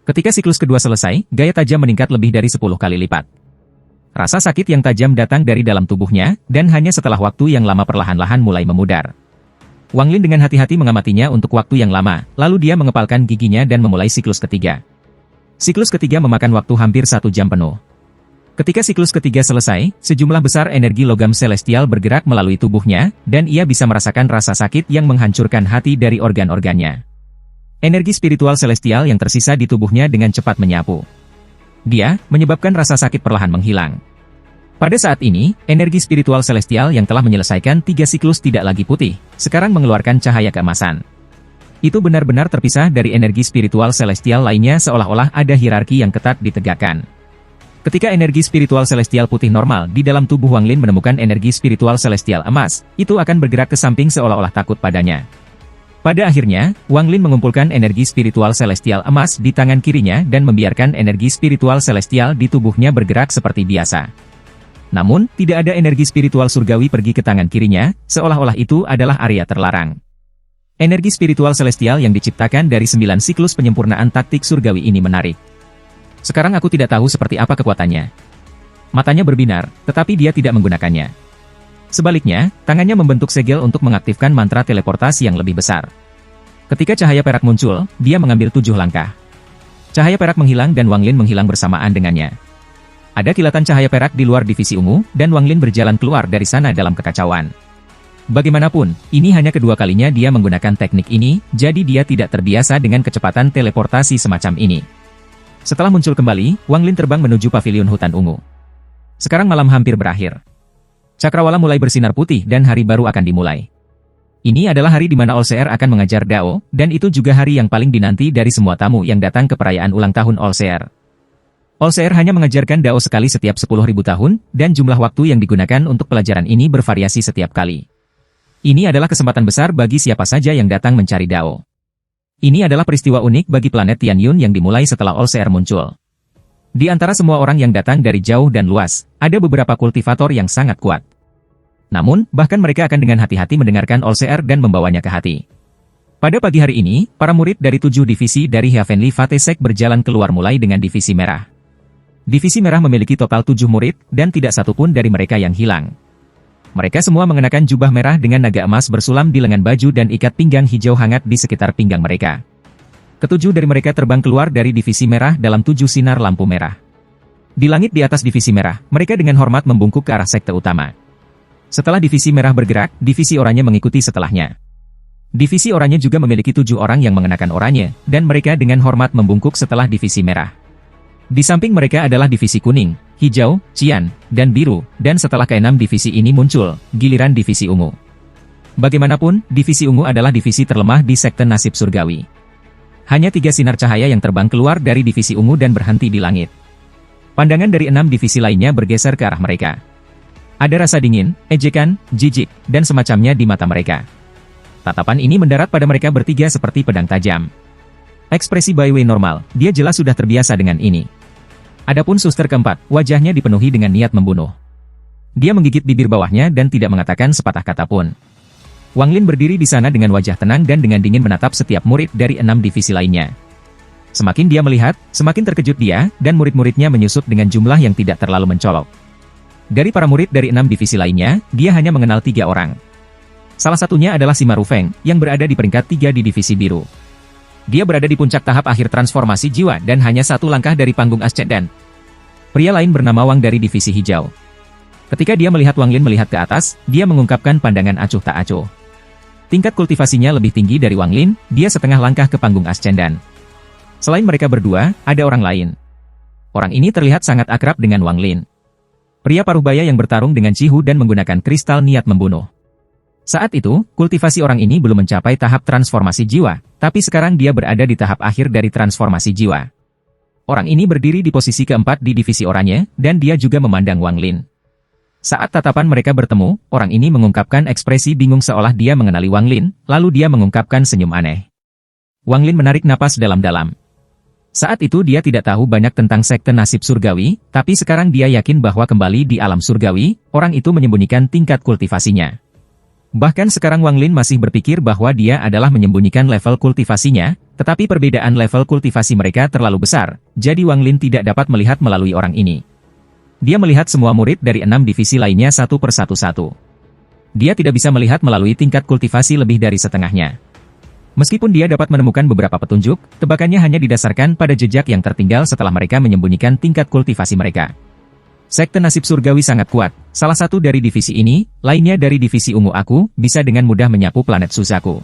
Ketika siklus kedua selesai, gaya tajam meningkat lebih dari 10 kali lipat. Rasa sakit yang tajam datang dari dalam tubuhnya, dan hanya setelah waktu yang lama perlahan-lahan mulai memudar. Wang Lin dengan hati-hati mengamatinya untuk waktu yang lama, lalu dia mengepalkan giginya dan memulai siklus ketiga. Siklus ketiga memakan waktu hampir 1 jam penuh. Ketika siklus ketiga selesai, sejumlah besar energi logam celestial bergerak melalui tubuhnya, dan ia bisa merasakan rasa sakit yang menghancurkan hati dari organ-organnya. Energi spiritual celestial yang tersisa di tubuhnya dengan cepat menyapu. Dia menyebabkan rasa sakit perlahan menghilang. Pada saat ini, energi spiritual celestial yang telah menyelesaikan 3 siklus tidak lagi putih, sekarang mengeluarkan cahaya keemasan. Itu benar-benar terpisah dari energi spiritual celestial lainnya seolah-olah ada hierarki yang ketat ditegakkan. Ketika energi spiritual celestial putih normal di dalam tubuh Wang Lin menemukan energi spiritual celestial emas, itu akan bergerak ke samping seolah-olah takut padanya. Pada akhirnya, Wang Lin mengumpulkan energi spiritual celestial emas di tangan kirinya dan membiarkan energi spiritual celestial di tubuhnya bergerak seperti biasa. Namun, tidak ada energi spiritual surgawi pergi ke tangan kirinya, seolah-olah itu adalah area terlarang. Energi spiritual celestial yang diciptakan dari 9 siklus penyempurnaan taktik surgawi ini menarik. Sekarang aku tidak tahu seperti apa kekuatannya. Matanya berbinar, tetapi dia tidak menggunakannya. Sebaliknya, tangannya membentuk segel untuk mengaktifkan mantra teleportasi yang lebih besar. Ketika cahaya perak muncul, dia mengambil 7 langkah. Cahaya perak menghilang dan Wang Lin menghilang bersamaan dengannya. Ada kilatan cahaya perak di luar divisi ungu, dan Wang Lin berjalan keluar dari sana dalam kekacauan. Bagaimanapun, ini hanya kedua kalinya dia menggunakan teknik ini, jadi dia tidak terbiasa dengan kecepatan teleportasi semacam ini. Setelah muncul kembali, Wang Lin terbang menuju pavilion hutan ungu. Sekarang malam hampir berakhir. Cakrawala mulai bersinar putih dan hari baru akan dimulai. Ini adalah hari di mana All-Seer akan mengajar Dao, dan itu juga hari yang paling dinanti dari semua tamu yang datang ke perayaan ulang tahun All-Seer. All-Seer hanya mengajarkan Dao sekali setiap 10.000 tahun, dan jumlah waktu yang digunakan untuk pelajaran ini bervariasi setiap kali. Ini adalah kesempatan besar bagi siapa saja yang datang mencari Dao. Ini adalah peristiwa unik bagi planet Tianyun yang dimulai setelah All-Seer muncul. Di antara semua orang yang datang dari jauh dan luas, ada beberapa kultivator yang sangat kuat. Namun, bahkan mereka akan dengan hati-hati mendengarkan All-Seer dan membawanya ke hati. Pada pagi hari ini, para murid dari 7 divisi dari Heavenly Fatesek berjalan keluar mulai dengan divisi merah. Divisi merah memiliki total 7 murid, dan tidak satu pun dari mereka yang hilang. Mereka semua mengenakan jubah merah dengan naga emas bersulam di lengan baju dan ikat pinggang hijau hangat di sekitar pinggang mereka. Ketujuh dari mereka terbang keluar dari divisi merah dalam 7 sinar lampu merah. Di langit di atas divisi merah, mereka dengan hormat membungkuk ke arah sekte utama. Setelah divisi merah bergerak, divisi oranye mengikuti setelahnya. Divisi oranye juga memiliki 7 orang yang mengenakan oranye, dan mereka dengan hormat membungkuk setelah divisi merah. Di samping mereka adalah divisi kuning, hijau, cian, dan biru, dan setelah ke-6 divisi ini muncul, giliran divisi ungu. Bagaimanapun, divisi ungu adalah divisi terlemah di sekte nasib surgawi. Hanya 3 sinar cahaya yang terbang keluar dari divisi ungu dan berhenti di langit. Pandangan dari 6 divisi lainnya bergeser ke arah mereka. Ada rasa dingin, ejekan, jijik, dan semacamnya di mata mereka. Tatapan ini mendarat pada mereka bertiga seperti pedang tajam. Ekspresi Baiwei normal, dia jelas sudah terbiasa dengan ini. Adapun suster keempat, wajahnya dipenuhi dengan niat membunuh. Dia menggigit bibir bawahnya dan tidak mengatakan sepatah kata pun. Wang Lin berdiri di sana dengan wajah tenang dan dengan dingin menatap setiap murid dari 6 divisi lainnya. Semakin dia melihat, semakin terkejut dia, dan murid-muridnya menyusut dengan jumlah yang tidak terlalu mencolok. Dari para murid dari 6 divisi lainnya, dia hanya mengenal 3 orang. Salah satunya adalah Sima Rufeng, yang berada di peringkat 3 di divisi biru. Dia berada di puncak tahap akhir transformasi jiwa dan hanya 1 langkah dari panggung Ascendan. Pria lain bernama Wang dari divisi hijau. Ketika dia melihat Wang Lin melihat ke atas, dia mengungkapkan pandangan acuh tak acuh. Tingkat kultivasinya lebih tinggi dari Wang Lin, dia setengah langkah ke panggung Ascendan. Selain mereka berdua, ada orang lain. Orang ini terlihat sangat akrab dengan Wang Lin. Pria paruh baya yang bertarung dengan Cihu dan menggunakan kristal niat membunuh. Saat itu, kultivasi orang ini belum mencapai tahap transformasi jiwa, tapi sekarang dia berada di tahap akhir dari transformasi jiwa. Orang ini berdiri di posisi keempat di divisi oranye, dan dia juga memandang Wang Lin. Saat tatapan mereka bertemu, orang ini mengungkapkan ekspresi bingung seolah dia mengenali Wang Lin, lalu dia mengungkapkan senyum aneh. Wang Lin menarik napas dalam-dalam. Saat itu dia tidak tahu banyak tentang sekte nasib surgawi, tapi sekarang dia yakin bahwa kembali di alam surgawi, orang itu menyembunyikan tingkat kultivasinya. Bahkan sekarang Wang Lin masih berpikir bahwa dia adalah menyembunyikan level kultivasinya, tetapi perbedaan level kultivasi mereka terlalu besar, jadi Wang Lin tidak dapat melihat melalui orang ini. Dia melihat semua murid dari 6 divisi lainnya satu persatu. Dia tidak bisa melihat melalui tingkat kultivasi lebih dari setengahnya. Meskipun dia dapat menemukan beberapa petunjuk, tebakannya hanya didasarkan pada jejak yang tertinggal setelah mereka menyembunyikan tingkat kultivasi mereka. Sekte nasib surgawi sangat kuat, salah satu dari divisi ini, lainnya dari divisi ungu aku, bisa dengan mudah menyapu planet Suzaku.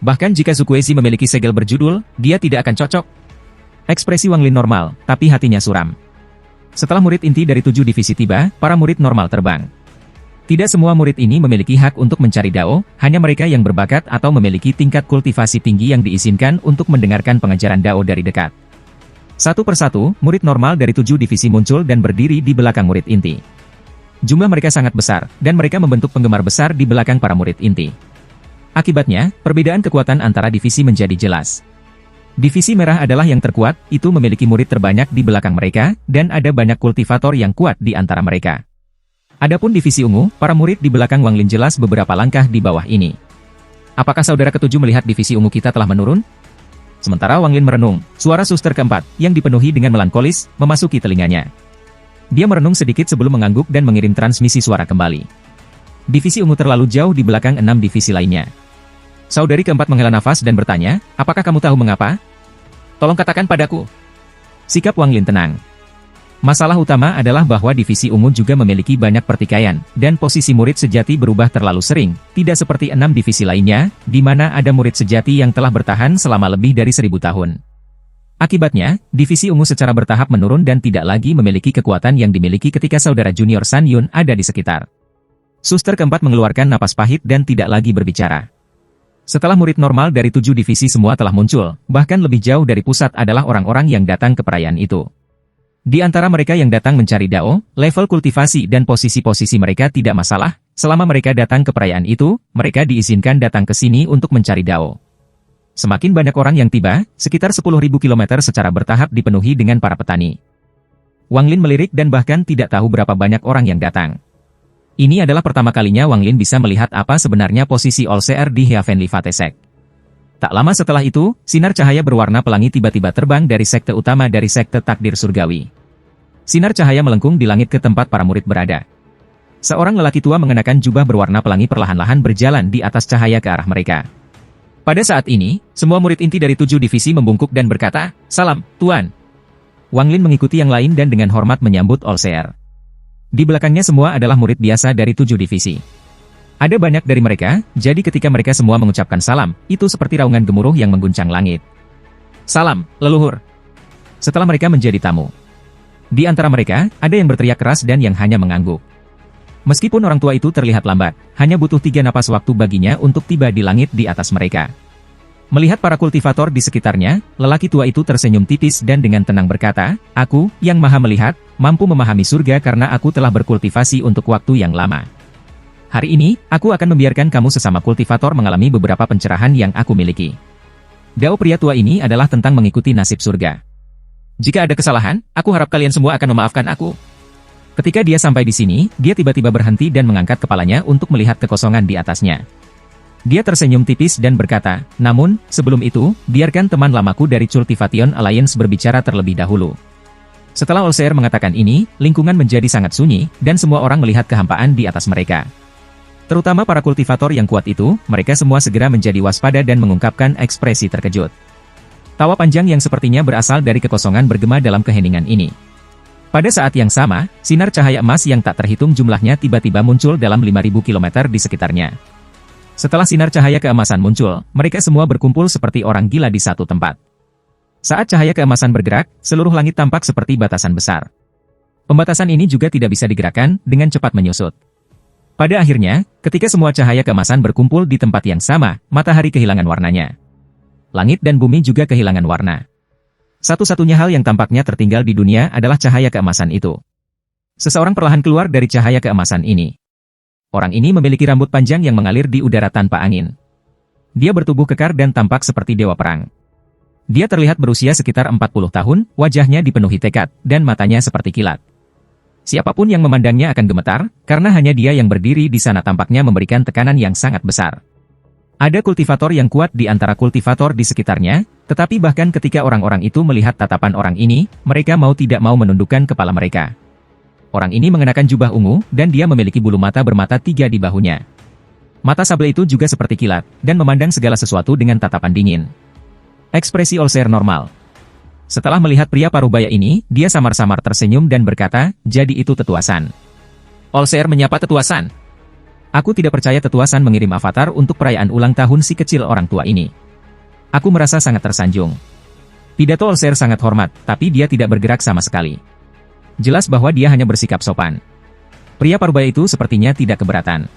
Bahkan jika Zukuezi memiliki segel berjudul, dia tidak akan cocok. Ekspresi Wang Lin normal, tapi hatinya suram. Setelah murid inti dari 7 divisi tiba, para murid normal terbang. Tidak semua murid ini memiliki hak untuk mencari dao, hanya mereka yang berbakat atau memiliki tingkat kultivasi tinggi yang diizinkan untuk mendengarkan pengajaran dao dari dekat. Satu persatu, murid normal dari 7 divisi muncul dan berdiri di belakang murid inti. Jumlah mereka sangat besar, dan mereka membentuk penggemar besar di belakang para murid inti. Akibatnya, perbedaan kekuatan antara divisi menjadi jelas. Divisi merah adalah yang terkuat, itu memiliki murid terbanyak di belakang mereka, dan ada banyak kultivator yang kuat di antara mereka. Adapun divisi ungu, para murid di belakang Wang Lin jelas beberapa langkah di bawah ini. Apakah saudara ketujuh melihat divisi ungu kita telah menurun? Sementara Wang Lin merenung, suara suster keempat, yang dipenuhi dengan melankolis, memasuki telinganya. Dia merenung sedikit sebelum mengangguk dan mengirim transmisi suara kembali. Divisi ungu terlalu jauh di belakang 6 divisi lainnya. Saudari keempat menghela nafas dan bertanya, apakah kamu tahu mengapa? Tolong katakan padaku. Sikap Wang Lin tenang. Masalah utama adalah bahwa divisi ungu juga memiliki banyak pertikaian, dan posisi murid sejati berubah terlalu sering, tidak seperti 6 divisi lainnya, di mana ada murid sejati yang telah bertahan selama lebih dari 1000 tahun. Akibatnya, divisi ungu secara bertahap menurun dan tidak lagi memiliki kekuatan yang dimiliki ketika saudara junior San Yun ada di sekitar. Suster keempat mengeluarkan napas pahit dan tidak lagi berbicara. Setelah murid normal dari 7 divisi semua telah muncul, bahkan lebih jauh dari pusat adalah orang-orang yang datang ke perayaan itu. Di antara mereka yang datang mencari dao, level kultivasi dan posisi-posisi mereka tidak masalah, selama mereka datang ke perayaan itu, mereka diizinkan datang ke sini untuk mencari dao. Semakin banyak orang yang tiba, sekitar 10.000 km secara bertahap dipenuhi dengan para petani. Wang Lin melirik dan bahkan tidak tahu berapa banyak orang yang datang. Ini adalah pertama kalinya Wang Lin bisa melihat apa sebenarnya posisi Olseer di Heavenly Fatesek. Tak lama setelah itu, sinar cahaya berwarna pelangi tiba-tiba terbang dari sekte utama dari sekte takdir surgawi. Sinar cahaya melengkung di langit ke tempat para murid berada. Seorang lelaki tua mengenakan jubah berwarna pelangi perlahan-lahan berjalan di atas cahaya ke arah mereka. Pada saat ini, semua murid inti dari 7 divisi membungkuk dan berkata, "Salam, Tuan." Wang Lin mengikuti yang lain dan dengan hormat menyambut Olseer. Di belakangnya semua adalah murid biasa dari 7 divisi. Ada banyak dari mereka, jadi ketika mereka semua mengucapkan salam, itu seperti raungan gemuruh yang mengguncang langit. Salam, leluhur. Setelah mereka menjadi tamu. Di antara mereka, ada yang berteriak keras dan yang hanya mengangguk. Meskipun orang tua itu terlihat lambat, hanya butuh 3 napas waktu baginya untuk tiba di langit di atas mereka. Melihat para kultivator di sekitarnya, lelaki tua itu tersenyum tipis dan dengan tenang berkata, "Aku, yang maha melihat, mampu memahami surga karena aku telah berkultivasi untuk waktu yang lama. Hari ini, aku akan membiarkan kamu sesama kultivator mengalami beberapa pencerahan yang aku miliki." Dao pria tua ini adalah tentang mengikuti nasib surga. "Jika ada kesalahan, aku harap kalian semua akan memaafkan aku." Ketika dia sampai di sini, dia tiba-tiba berhenti dan mengangkat kepalanya untuk melihat kekosongan di atasnya. Dia tersenyum tipis dan berkata, "Namun, sebelum itu, biarkan teman lamaku dari Cultivation Alliance berbicara terlebih dahulu." Setelah Olseer mengatakan ini, lingkungan menjadi sangat sunyi, dan semua orang melihat kehampaan di atas mereka. Terutama para kultivator yang kuat itu, mereka semua segera menjadi waspada dan mengungkapkan ekspresi terkejut. Tawa panjang yang sepertinya berasal dari kekosongan bergema dalam keheningan ini. Pada saat yang sama, sinar cahaya emas yang tak terhitung jumlahnya tiba-tiba muncul dalam 5.000 km di sekitarnya. Setelah sinar cahaya keemasan muncul, mereka semua berkumpul seperti orang gila di satu tempat. Saat cahaya keemasan bergerak, seluruh langit tampak seperti batasan besar. Pembatasan ini juga tidak bisa digerakkan, dengan cepat menyusut. Pada akhirnya, ketika semua cahaya keemasan berkumpul di tempat yang sama, matahari kehilangan warnanya. Langit dan bumi juga kehilangan warna. Satu-satunya hal yang tampaknya tertinggal di dunia adalah cahaya keemasan itu. Seseorang perlahan keluar dari cahaya keemasan ini. Orang ini memiliki rambut panjang yang mengalir di udara tanpa angin. Dia bertubuh kekar dan tampak seperti dewa perang. Dia terlihat berusia sekitar 40 tahun, wajahnya dipenuhi tekad, dan matanya seperti kilat. Siapapun yang memandangnya akan gemetar, karena hanya dia yang berdiri di sana tampaknya memberikan tekanan yang sangat besar. Ada kultivator yang kuat di antara kultivator di sekitarnya, tetapi bahkan ketika orang-orang itu melihat tatapan orang ini, mereka mau tidak mau menundukkan kepala mereka. Orang ini mengenakan jubah ungu, dan dia memiliki bulu mata bermata 3 di bahunya. Mata sable itu juga seperti kilat, dan memandang segala sesuatu dengan tatapan dingin. Ekspresi Olseer normal. Setelah melihat pria parubaya ini, dia samar-samar tersenyum dan berkata, "Jadi itu Tetuasan." Olseer menyapa Tetuasan. "Aku tidak percaya Tetuasan mengirim avatar untuk perayaan ulang tahun si kecil orang tua ini. Aku merasa sangat tersanjung." Pidato Olseer sangat hormat, tapi dia tidak bergerak sama sekali. Jelas bahwa dia hanya bersikap sopan. Pria parubaya itu sepertinya tidak keberatan.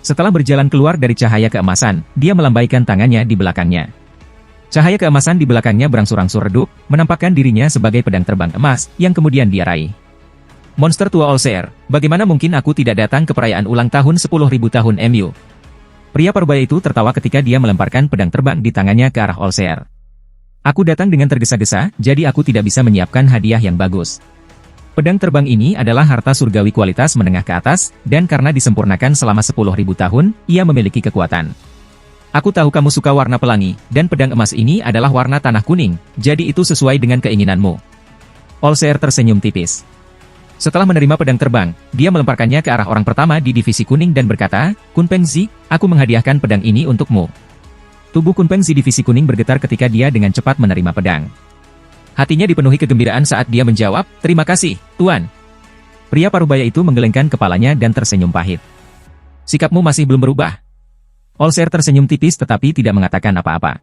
Setelah berjalan keluar dari cahaya keemasan, dia melambaikan tangannya di belakangnya. Cahaya keemasan di belakangnya berangsur-angsur redup, menampakkan dirinya sebagai pedang terbang emas, yang kemudian dia raih. "Monster tua Olseer, bagaimana mungkin aku tidak datang ke perayaan ulang tahun 10.000 tahun MU?" Pria parubaya itu tertawa ketika dia melemparkan pedang terbang di tangannya ke arah Olseer. "Aku datang dengan tergesa-gesa, jadi aku tidak bisa menyiapkan hadiah yang bagus. Pedang terbang ini adalah harta surgawi kualitas menengah ke atas, dan karena disempurnakan selama 10.000 tahun, ia memiliki kekuatan. Aku tahu kamu suka warna pelangi, dan pedang emas ini adalah warna tanah kuning, jadi itu sesuai dengan keinginanmu." Olseer tersenyum tipis. Setelah menerima pedang terbang, dia melemparkannya ke arah orang pertama di divisi kuning dan berkata, "Kun Pengzi, aku menghadiahkan pedang ini untukmu." Tubuh Kun Pengzi divisi kuning bergetar ketika dia dengan cepat menerima pedang. Hatinya dipenuhi kegembiraan saat dia menjawab, "Terima kasih, Tuan." Pria parubaya itu menggelengkan kepalanya dan tersenyum pahit. "Sikapmu masih belum berubah." Olseer tersenyum tipis tetapi tidak mengatakan apa-apa.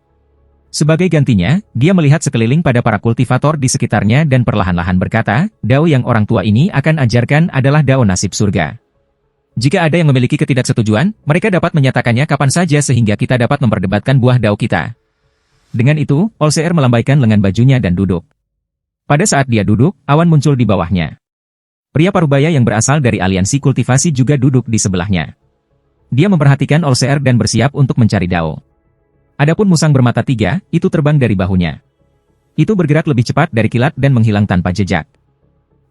Sebagai gantinya, dia melihat sekeliling pada para kultivator di sekitarnya dan perlahan-lahan berkata, "Dao yang orang tua ini akan ajarkan adalah Dao nasib surga. Jika ada yang memiliki ketidaksetujuan, mereka dapat menyatakannya kapan saja sehingga kita dapat memperdebatkan buah Dao kita." Dengan itu, Olseer melambaikan lengan bajunya dan duduk. Pada saat dia duduk, awan muncul di bawahnya. Pria parubaya yang berasal dari aliansi kultivasi juga duduk di sebelahnya. Dia memperhatikan Olseer dan bersiap untuk mencari Dao. Adapun musang bermata 3, itu terbang dari bahunya. Itu bergerak lebih cepat dari kilat dan menghilang tanpa jejak.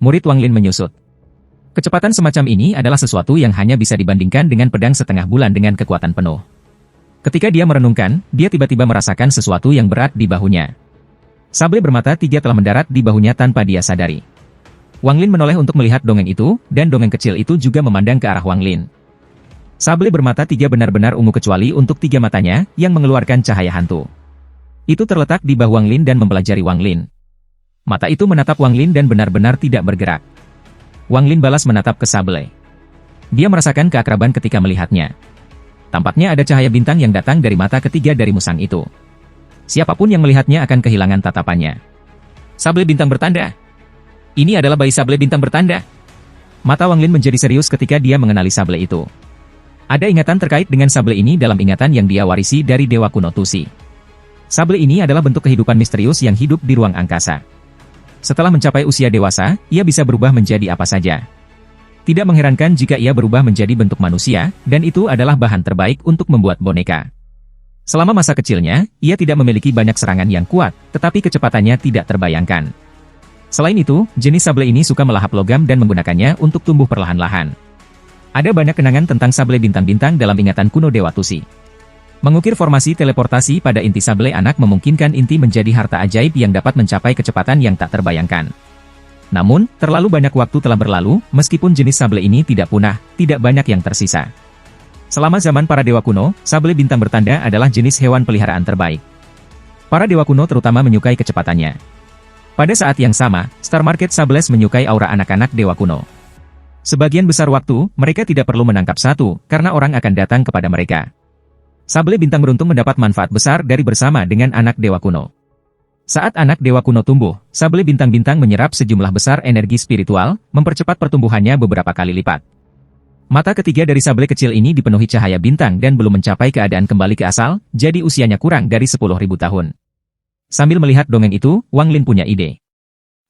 Murid Wang Lin menyusut. Kecepatan semacam ini adalah sesuatu yang hanya bisa dibandingkan dengan pedang setengah bulan dengan kekuatan penuh. Ketika dia merenungkan, dia tiba-tiba merasakan sesuatu yang berat di bahunya. Sable bermata 3 telah mendarat di bahunya tanpa dia sadari. Wang Lin menoleh untuk melihat dongeng itu, dan dongeng kecil itu juga memandang ke arah Wang Lin. Sable bermata 3 benar-benar ungu kecuali untuk 3 matanya, yang mengeluarkan cahaya hantu. Itu terletak di bahu Wang Lin dan mempelajari Wang Lin. Mata itu menatap Wang Lin dan benar-benar tidak bergerak. Wang Lin balas menatap ke Sable. Dia merasakan keakraban ketika melihatnya. Tampaknya ada cahaya bintang yang datang dari mata ketiga dari musang itu. Siapapun yang melihatnya akan kehilangan tatapannya. Sable bintang bertanda. Ini adalah bayi Sable bintang bertanda. Mata Wang Lin menjadi serius ketika dia mengenali Sable itu. Ada ingatan terkait dengan Sable ini dalam ingatan yang dia warisi dari Dewa Kuno Tusi. Sable ini adalah bentuk kehidupan misterius yang hidup di ruang angkasa. Setelah mencapai usia dewasa, ia bisa berubah menjadi apa saja. Tidak mengherankan jika ia berubah menjadi bentuk manusia, dan itu adalah bahan terbaik untuk membuat boneka. Selama masa kecilnya, ia tidak memiliki banyak serangan yang kuat, tetapi kecepatannya tidak terbayangkan. Selain itu, jenis Sable ini suka melahap logam dan menggunakannya untuk tumbuh perlahan-lahan. Ada banyak kenangan tentang Sable bintang-bintang dalam ingatan kuno Dewa Tusi. Mengukir formasi teleportasi pada inti Sable anak memungkinkan inti menjadi harta ajaib yang dapat mencapai kecepatan yang tak terbayangkan. Namun, terlalu banyak waktu telah berlalu, meskipun jenis Sable ini tidak punah, tidak banyak yang tersisa. Selama zaman para dewa kuno, Sable bintang bertanda adalah jenis hewan peliharaan terbaik. Para dewa kuno terutama menyukai kecepatannya. Pada saat yang sama, Star Market Sables menyukai aura anak-anak dewa kuno. Sebagian besar waktu, mereka tidak perlu menangkap satu, karena orang akan datang kepada mereka. Sable bintang beruntung mendapat manfaat besar dari bersama dengan anak dewa kuno. Saat anak dewa kuno tumbuh, Sable bintang-bintang menyerap sejumlah besar energi spiritual, mempercepat pertumbuhannya beberapa kali lipat. Mata ketiga dari Sable kecil ini dipenuhi cahaya bintang dan belum mencapai keadaan kembali ke asal, jadi usianya kurang dari 10.000 tahun. Sambil melihat dongeng itu, Wang Lin punya ide.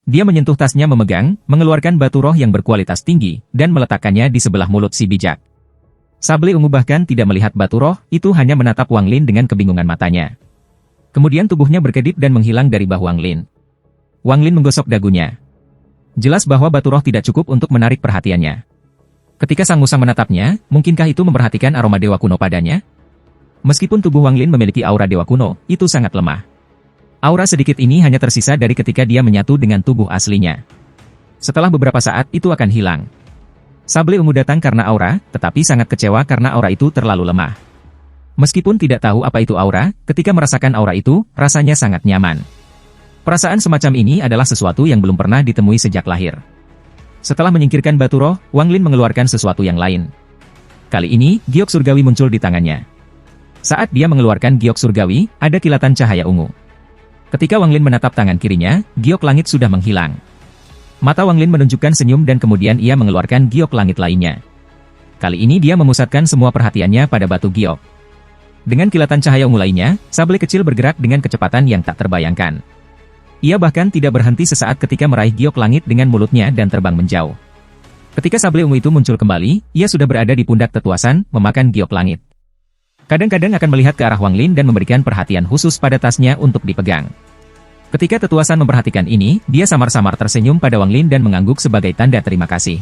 Dia menyentuh tasnya memegang, mengeluarkan batu roh yang berkualitas tinggi, dan meletakkannya di sebelah mulut si bijak. Sable ungu bahkan tidak melihat batu roh, itu hanya menatap Wang Lin dengan kebingungan matanya. Kemudian tubuhnya berkedip dan menghilang dari bahu Wang Lin. Wang Lin menggosok dagunya. Jelas bahwa batu roh tidak cukup untuk menarik perhatiannya. Ketika sang musang menatapnya, mungkinkah itu memperhatikan aroma dewa kuno padanya? Meskipun tubuh Wang Lin memiliki aura dewa kuno, itu sangat lemah. Aura sedikit ini hanya tersisa dari ketika dia menyatu dengan tubuh aslinya. Setelah beberapa saat, itu akan hilang. Sable ungu datang karena aura, tetapi sangat kecewa karena aura itu terlalu lemah. Meskipun tidak tahu apa itu aura, ketika merasakan aura itu, rasanya sangat nyaman. Perasaan semacam ini adalah sesuatu yang belum pernah ditemui sejak lahir. Setelah menyingkirkan batu roh, Wang Lin mengeluarkan sesuatu yang lain. Kali ini, giok surgawi muncul di tangannya. Saat dia mengeluarkan giok surgawi, ada kilatan cahaya ungu. Ketika Wang Lin menatap tangan kirinya, giok langit sudah menghilang. Mata Wang Lin menunjukkan senyum dan kemudian ia mengeluarkan giok langit lainnya. Kali ini dia memusatkan semua perhatiannya pada batu giok. Dengan kilatan cahaya ungu lainnya, Sable kecil bergerak dengan kecepatan yang tak terbayangkan. Ia bahkan tidak berhenti sesaat ketika meraih giok langit dengan mulutnya dan terbang menjauh. Ketika Sable ungu itu muncul kembali, ia sudah berada di pundak tetuasan, memakan giok langit. Kadang-kadang akan melihat ke arah Wang Lin dan memberikan perhatian khusus pada tasnya untuk dipegang. Ketika tetuasan memperhatikan ini, dia samar-samar tersenyum pada Wang Lin dan mengangguk sebagai tanda terima kasih.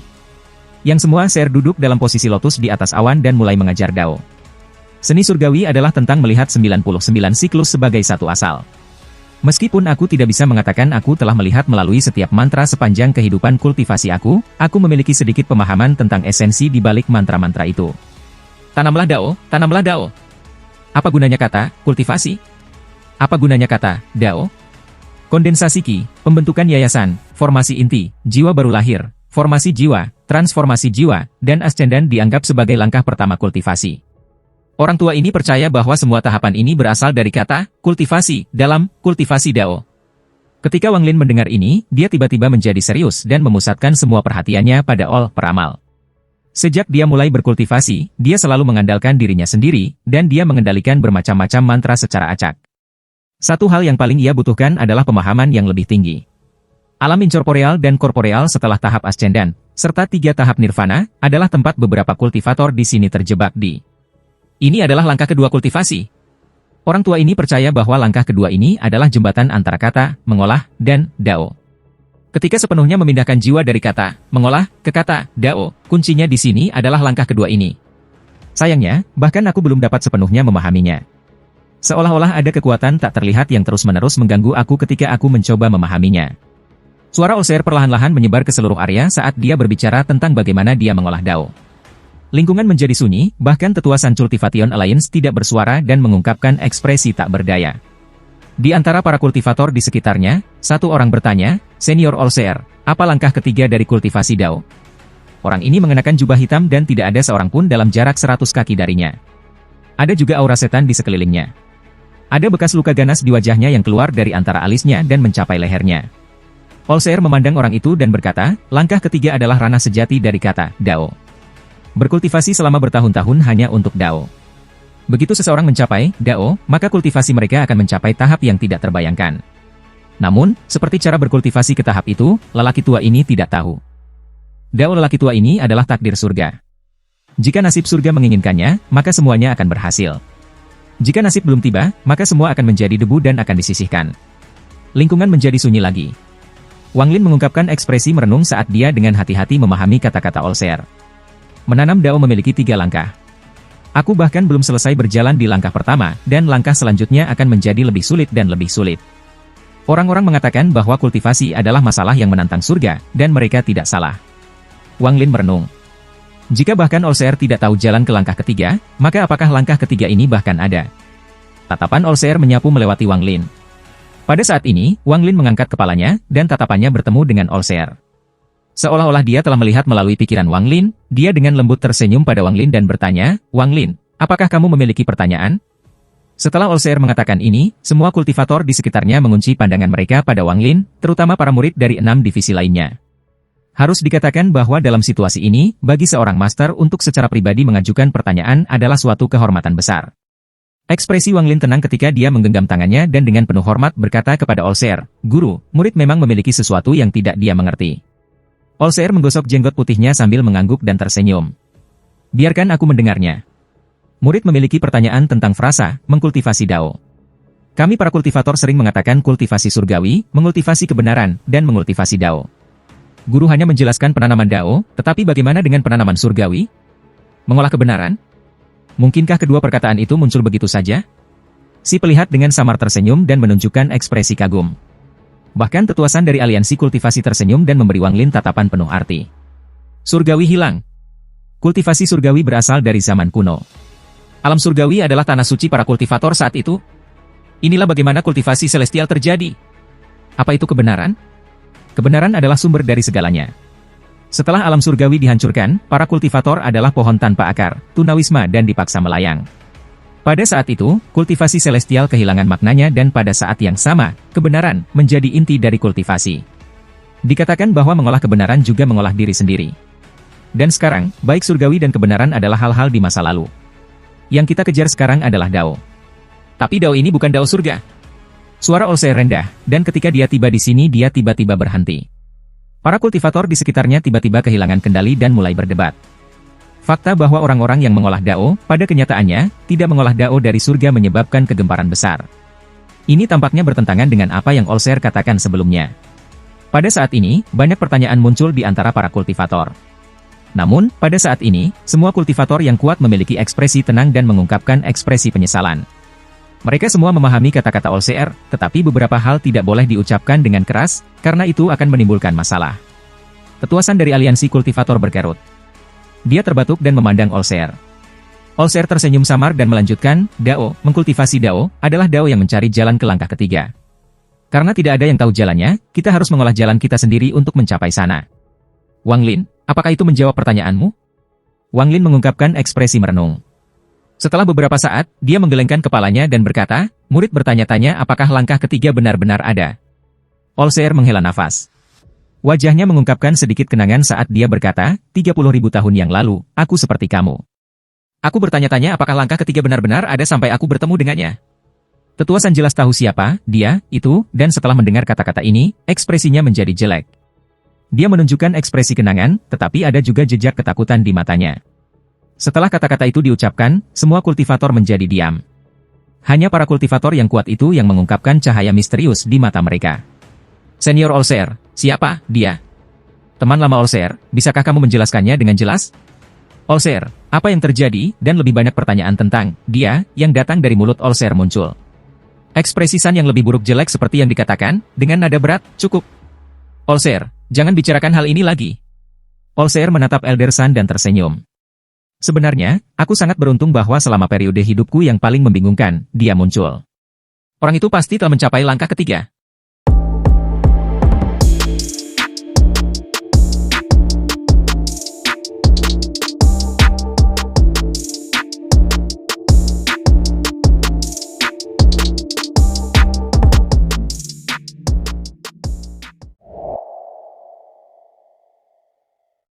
Yang semua share duduk dalam posisi lotus di atas awan dan mulai mengajar Dao. Seni surgawi adalah tentang melihat 99 siklus sebagai satu asal. Meskipun aku tidak bisa mengatakan aku telah melihat melalui setiap mantra sepanjang kehidupan kultivasi aku memiliki sedikit pemahaman tentang esensi di balik mantra-mantra itu. Tanamlah Dao, tanamlah Dao. Apa gunanya kata kultivasi? Apa gunanya kata Dao? Kondensasi Qi, pembentukan yayasan, formasi inti, jiwa baru lahir, formasi jiwa, transformasi jiwa, dan ascendan dianggap sebagai langkah pertama kultivasi. Orang tua ini percaya bahwa semua tahapan ini berasal dari kata kultivasi dalam kultivasi Dao. Ketika Wang Lin mendengar ini, dia tiba-tiba menjadi serius dan memusatkan semua perhatiannya pada Ol peramal. Sejak dia mulai berkultivasi, dia selalu mengandalkan dirinya sendiri, dan dia mengendalikan bermacam-macam mantra secara acak. Satu hal yang paling ia butuhkan adalah pemahaman yang lebih tinggi. Alam incorporeal dan korporeal setelah tahap ascendan, serta 3 tahap nirvana, adalah tempat beberapa kultivator di sini terjebak di. Ini adalah langkah kedua kultivasi. Orang tua ini percaya bahwa langkah kedua ini adalah jembatan antara kata, mengolah, dan Dao. Ketika sepenuhnya memindahkan jiwa dari kata, mengolah, ke kata, Dao, kuncinya di sini adalah langkah kedua ini. Sayangnya, bahkan aku belum dapat sepenuhnya memahaminya. Seolah-olah ada kekuatan tak terlihat yang terus-menerus mengganggu aku ketika aku mencoba memahaminya. Suara Olser perlahan-lahan menyebar ke seluruh area saat dia berbicara tentang bagaimana dia mengolah Dao. Lingkungan menjadi sunyi, bahkan tetua Sun Cultivation Alliance tidak bersuara dan mengungkapkan ekspresi tak berdaya. Di antara para kultivator di sekitarnya, satu orang bertanya, Senior Allseer, apa langkah ketiga dari kultivasi Dao? Orang ini mengenakan jubah hitam dan tidak ada seorang pun dalam jarak 100 kaki darinya. Ada juga aura setan di sekelilingnya. Ada bekas luka ganas di wajahnya yang keluar dari antara alisnya dan mencapai lehernya. Allseer memandang orang itu dan berkata, langkah ketiga adalah ranah sejati dari kata Dao. Berkultivasi selama bertahun-tahun hanya untuk Dao. Begitu seseorang mencapai Dao, maka kultivasi mereka akan mencapai tahap yang tidak terbayangkan. Namun, seperti cara berkultivasi ke tahap itu, lelaki tua ini tidak tahu. Dao lelaki tua ini adalah takdir surga. Jika nasib surga menginginkannya, maka semuanya akan berhasil. Jika nasib belum tiba, maka semua akan menjadi debu dan akan disisihkan. Lingkungan menjadi sunyi lagi. Wang Lin mengungkapkan ekspresi merenung saat dia dengan hati-hati memahami kata-kata Allseer. Menanam Dao memiliki 3 langkah. Aku bahkan belum selesai berjalan di langkah pertama, dan langkah selanjutnya akan menjadi lebih sulit dan lebih sulit. Orang-orang mengatakan bahwa kultivasi adalah masalah yang menantang surga, dan mereka tidak salah. Wang Lin merenung. Jika bahkan Allseer tidak tahu jalan ke langkah ketiga, maka apakah langkah ketiga ini bahkan ada? Tatapan Allseer menyapu melewati Wang Lin. Pada saat ini, Wang Lin mengangkat kepalanya, dan tatapannya bertemu dengan Allseer. Seolah-olah dia telah melihat melalui pikiran Wang Lin, dia dengan lembut tersenyum pada Wang Lin dan bertanya, Wang Lin, apakah kamu memiliki pertanyaan? Setelah Allseer mengatakan ini, semua kultivator di sekitarnya mengunci pandangan mereka pada Wang Lin, terutama para murid dari 6 divisi lainnya. Harus dikatakan bahwa dalam situasi ini, bagi seorang master untuk secara pribadi mengajukan pertanyaan adalah suatu kehormatan besar. Ekspresi Wang Lin tenang ketika dia menggenggam tangannya dan dengan penuh hormat berkata kepada Allseer, Guru, murid memang memiliki sesuatu yang tidak dia mengerti. Allseer menggosok jenggot putihnya sambil mengangguk dan tersenyum. Biarkan aku mendengarnya. Murid memiliki pertanyaan tentang frasa, mengkultivasi Dao. Kami para kultivator sering mengatakan kultivasi surgawi, mengkultivasi kebenaran, dan mengkultivasi Dao. Guru hanya menjelaskan penanaman Dao, tetapi bagaimana dengan penanaman surgawi? Mengolah kebenaran? Mungkinkah kedua perkataan itu muncul begitu saja? Si pelihat dengan samar tersenyum dan menunjukkan ekspresi kagum. Bahkan tetuasan dari aliansi kultivasi tersenyum dan memberi Wang Lin tatapan penuh arti. Surgawi hilang. Kultivasi surgawi berasal dari zaman kuno. Alam surgawi adalah tanah suci para kultivator saat itu. Inilah bagaimana kultivasi celestial terjadi. Apa itu kebenaran? Kebenaran adalah sumber dari segalanya. Setelah alam surgawi dihancurkan, para kultivator adalah pohon tanpa akar, tunawisma dan dipaksa melayang. Pada saat itu, kultivasi celestial kehilangan maknanya dan pada saat yang sama, kebenaran menjadi inti dari kultivasi. Dikatakan bahwa mengolah kebenaran juga mengolah diri sendiri. Dan sekarang, baik surgawi dan kebenaran adalah hal-hal di masa lalu. Yang kita kejar sekarang adalah Dao. Tapi Dao ini bukan Dao surga. Suara Allseer rendah, dan ketika dia tiba di sini dia tiba-tiba berhenti. Para kultivator di sekitarnya tiba-tiba kehilangan kendali dan mulai berdebat. Fakta bahwa orang-orang yang mengolah Dao, pada kenyataannya, tidak mengolah Dao dari surga menyebabkan kegemparan besar. Ini tampaknya bertentangan dengan apa yang Allseer katakan sebelumnya. Pada saat ini, banyak pertanyaan muncul di antara para kultivator. Namun, pada saat ini, semua kultivator yang kuat memiliki ekspresi tenang dan mengungkapkan ekspresi penyesalan. Mereka semua memahami kata-kata Allseer, tetapi beberapa hal tidak boleh diucapkan dengan keras, karena itu akan menimbulkan masalah. Tetuasan dari aliansi kultivator berkerut. Dia terbatuk dan memandang Allseer. Allseer tersenyum samar dan melanjutkan, Dao, mengkultivasi Dao, adalah Dao yang mencari jalan ke langkah ketiga. Karena tidak ada yang tahu jalannya, kita harus mengolah jalan kita sendiri untuk mencapai sana. Wang Lin, apakah itu menjawab pertanyaanmu? Wang Lin mengungkapkan ekspresi merenung. Setelah beberapa saat, dia menggelengkan kepalanya dan berkata, murid bertanya-tanya apakah langkah ketiga benar-benar ada. Allseer menghela nafas. Wajahnya mengungkapkan sedikit kenangan saat dia berkata, 30.000 tahun yang lalu, aku seperti kamu. Aku bertanya-tanya apakah langkah ketiga benar-benar ada sampai aku bertemu dengannya. Tetuasan jelas tahu siapa, dia, itu, dan setelah mendengar kata-kata ini, ekspresinya menjadi jelek. Dia menunjukkan ekspresi kenangan, tetapi ada juga jejak ketakutan di matanya. Setelah kata-kata itu diucapkan, semua kultivator menjadi diam. Hanya para kultivator yang kuat itu yang mengungkapkan cahaya misterius di mata mereka. Senior Allseer, siapa dia? Teman lama Allseer, bisakah kamu menjelaskannya dengan jelas? Allseer, apa yang terjadi, dan lebih banyak pertanyaan tentang dia yang datang dari mulut Allseer muncul. Ekspresi San yang lebih buruk jelek seperti yang dikatakan, dengan nada berat, cukup. Allseer, jangan bicarakan hal ini lagi. Allseer menatap Elder San dan tersenyum. Sebenarnya, aku sangat beruntung bahwa selama periode hidupku yang paling membingungkan, dia muncul. Orang itu pasti telah mencapai langkah ketiga.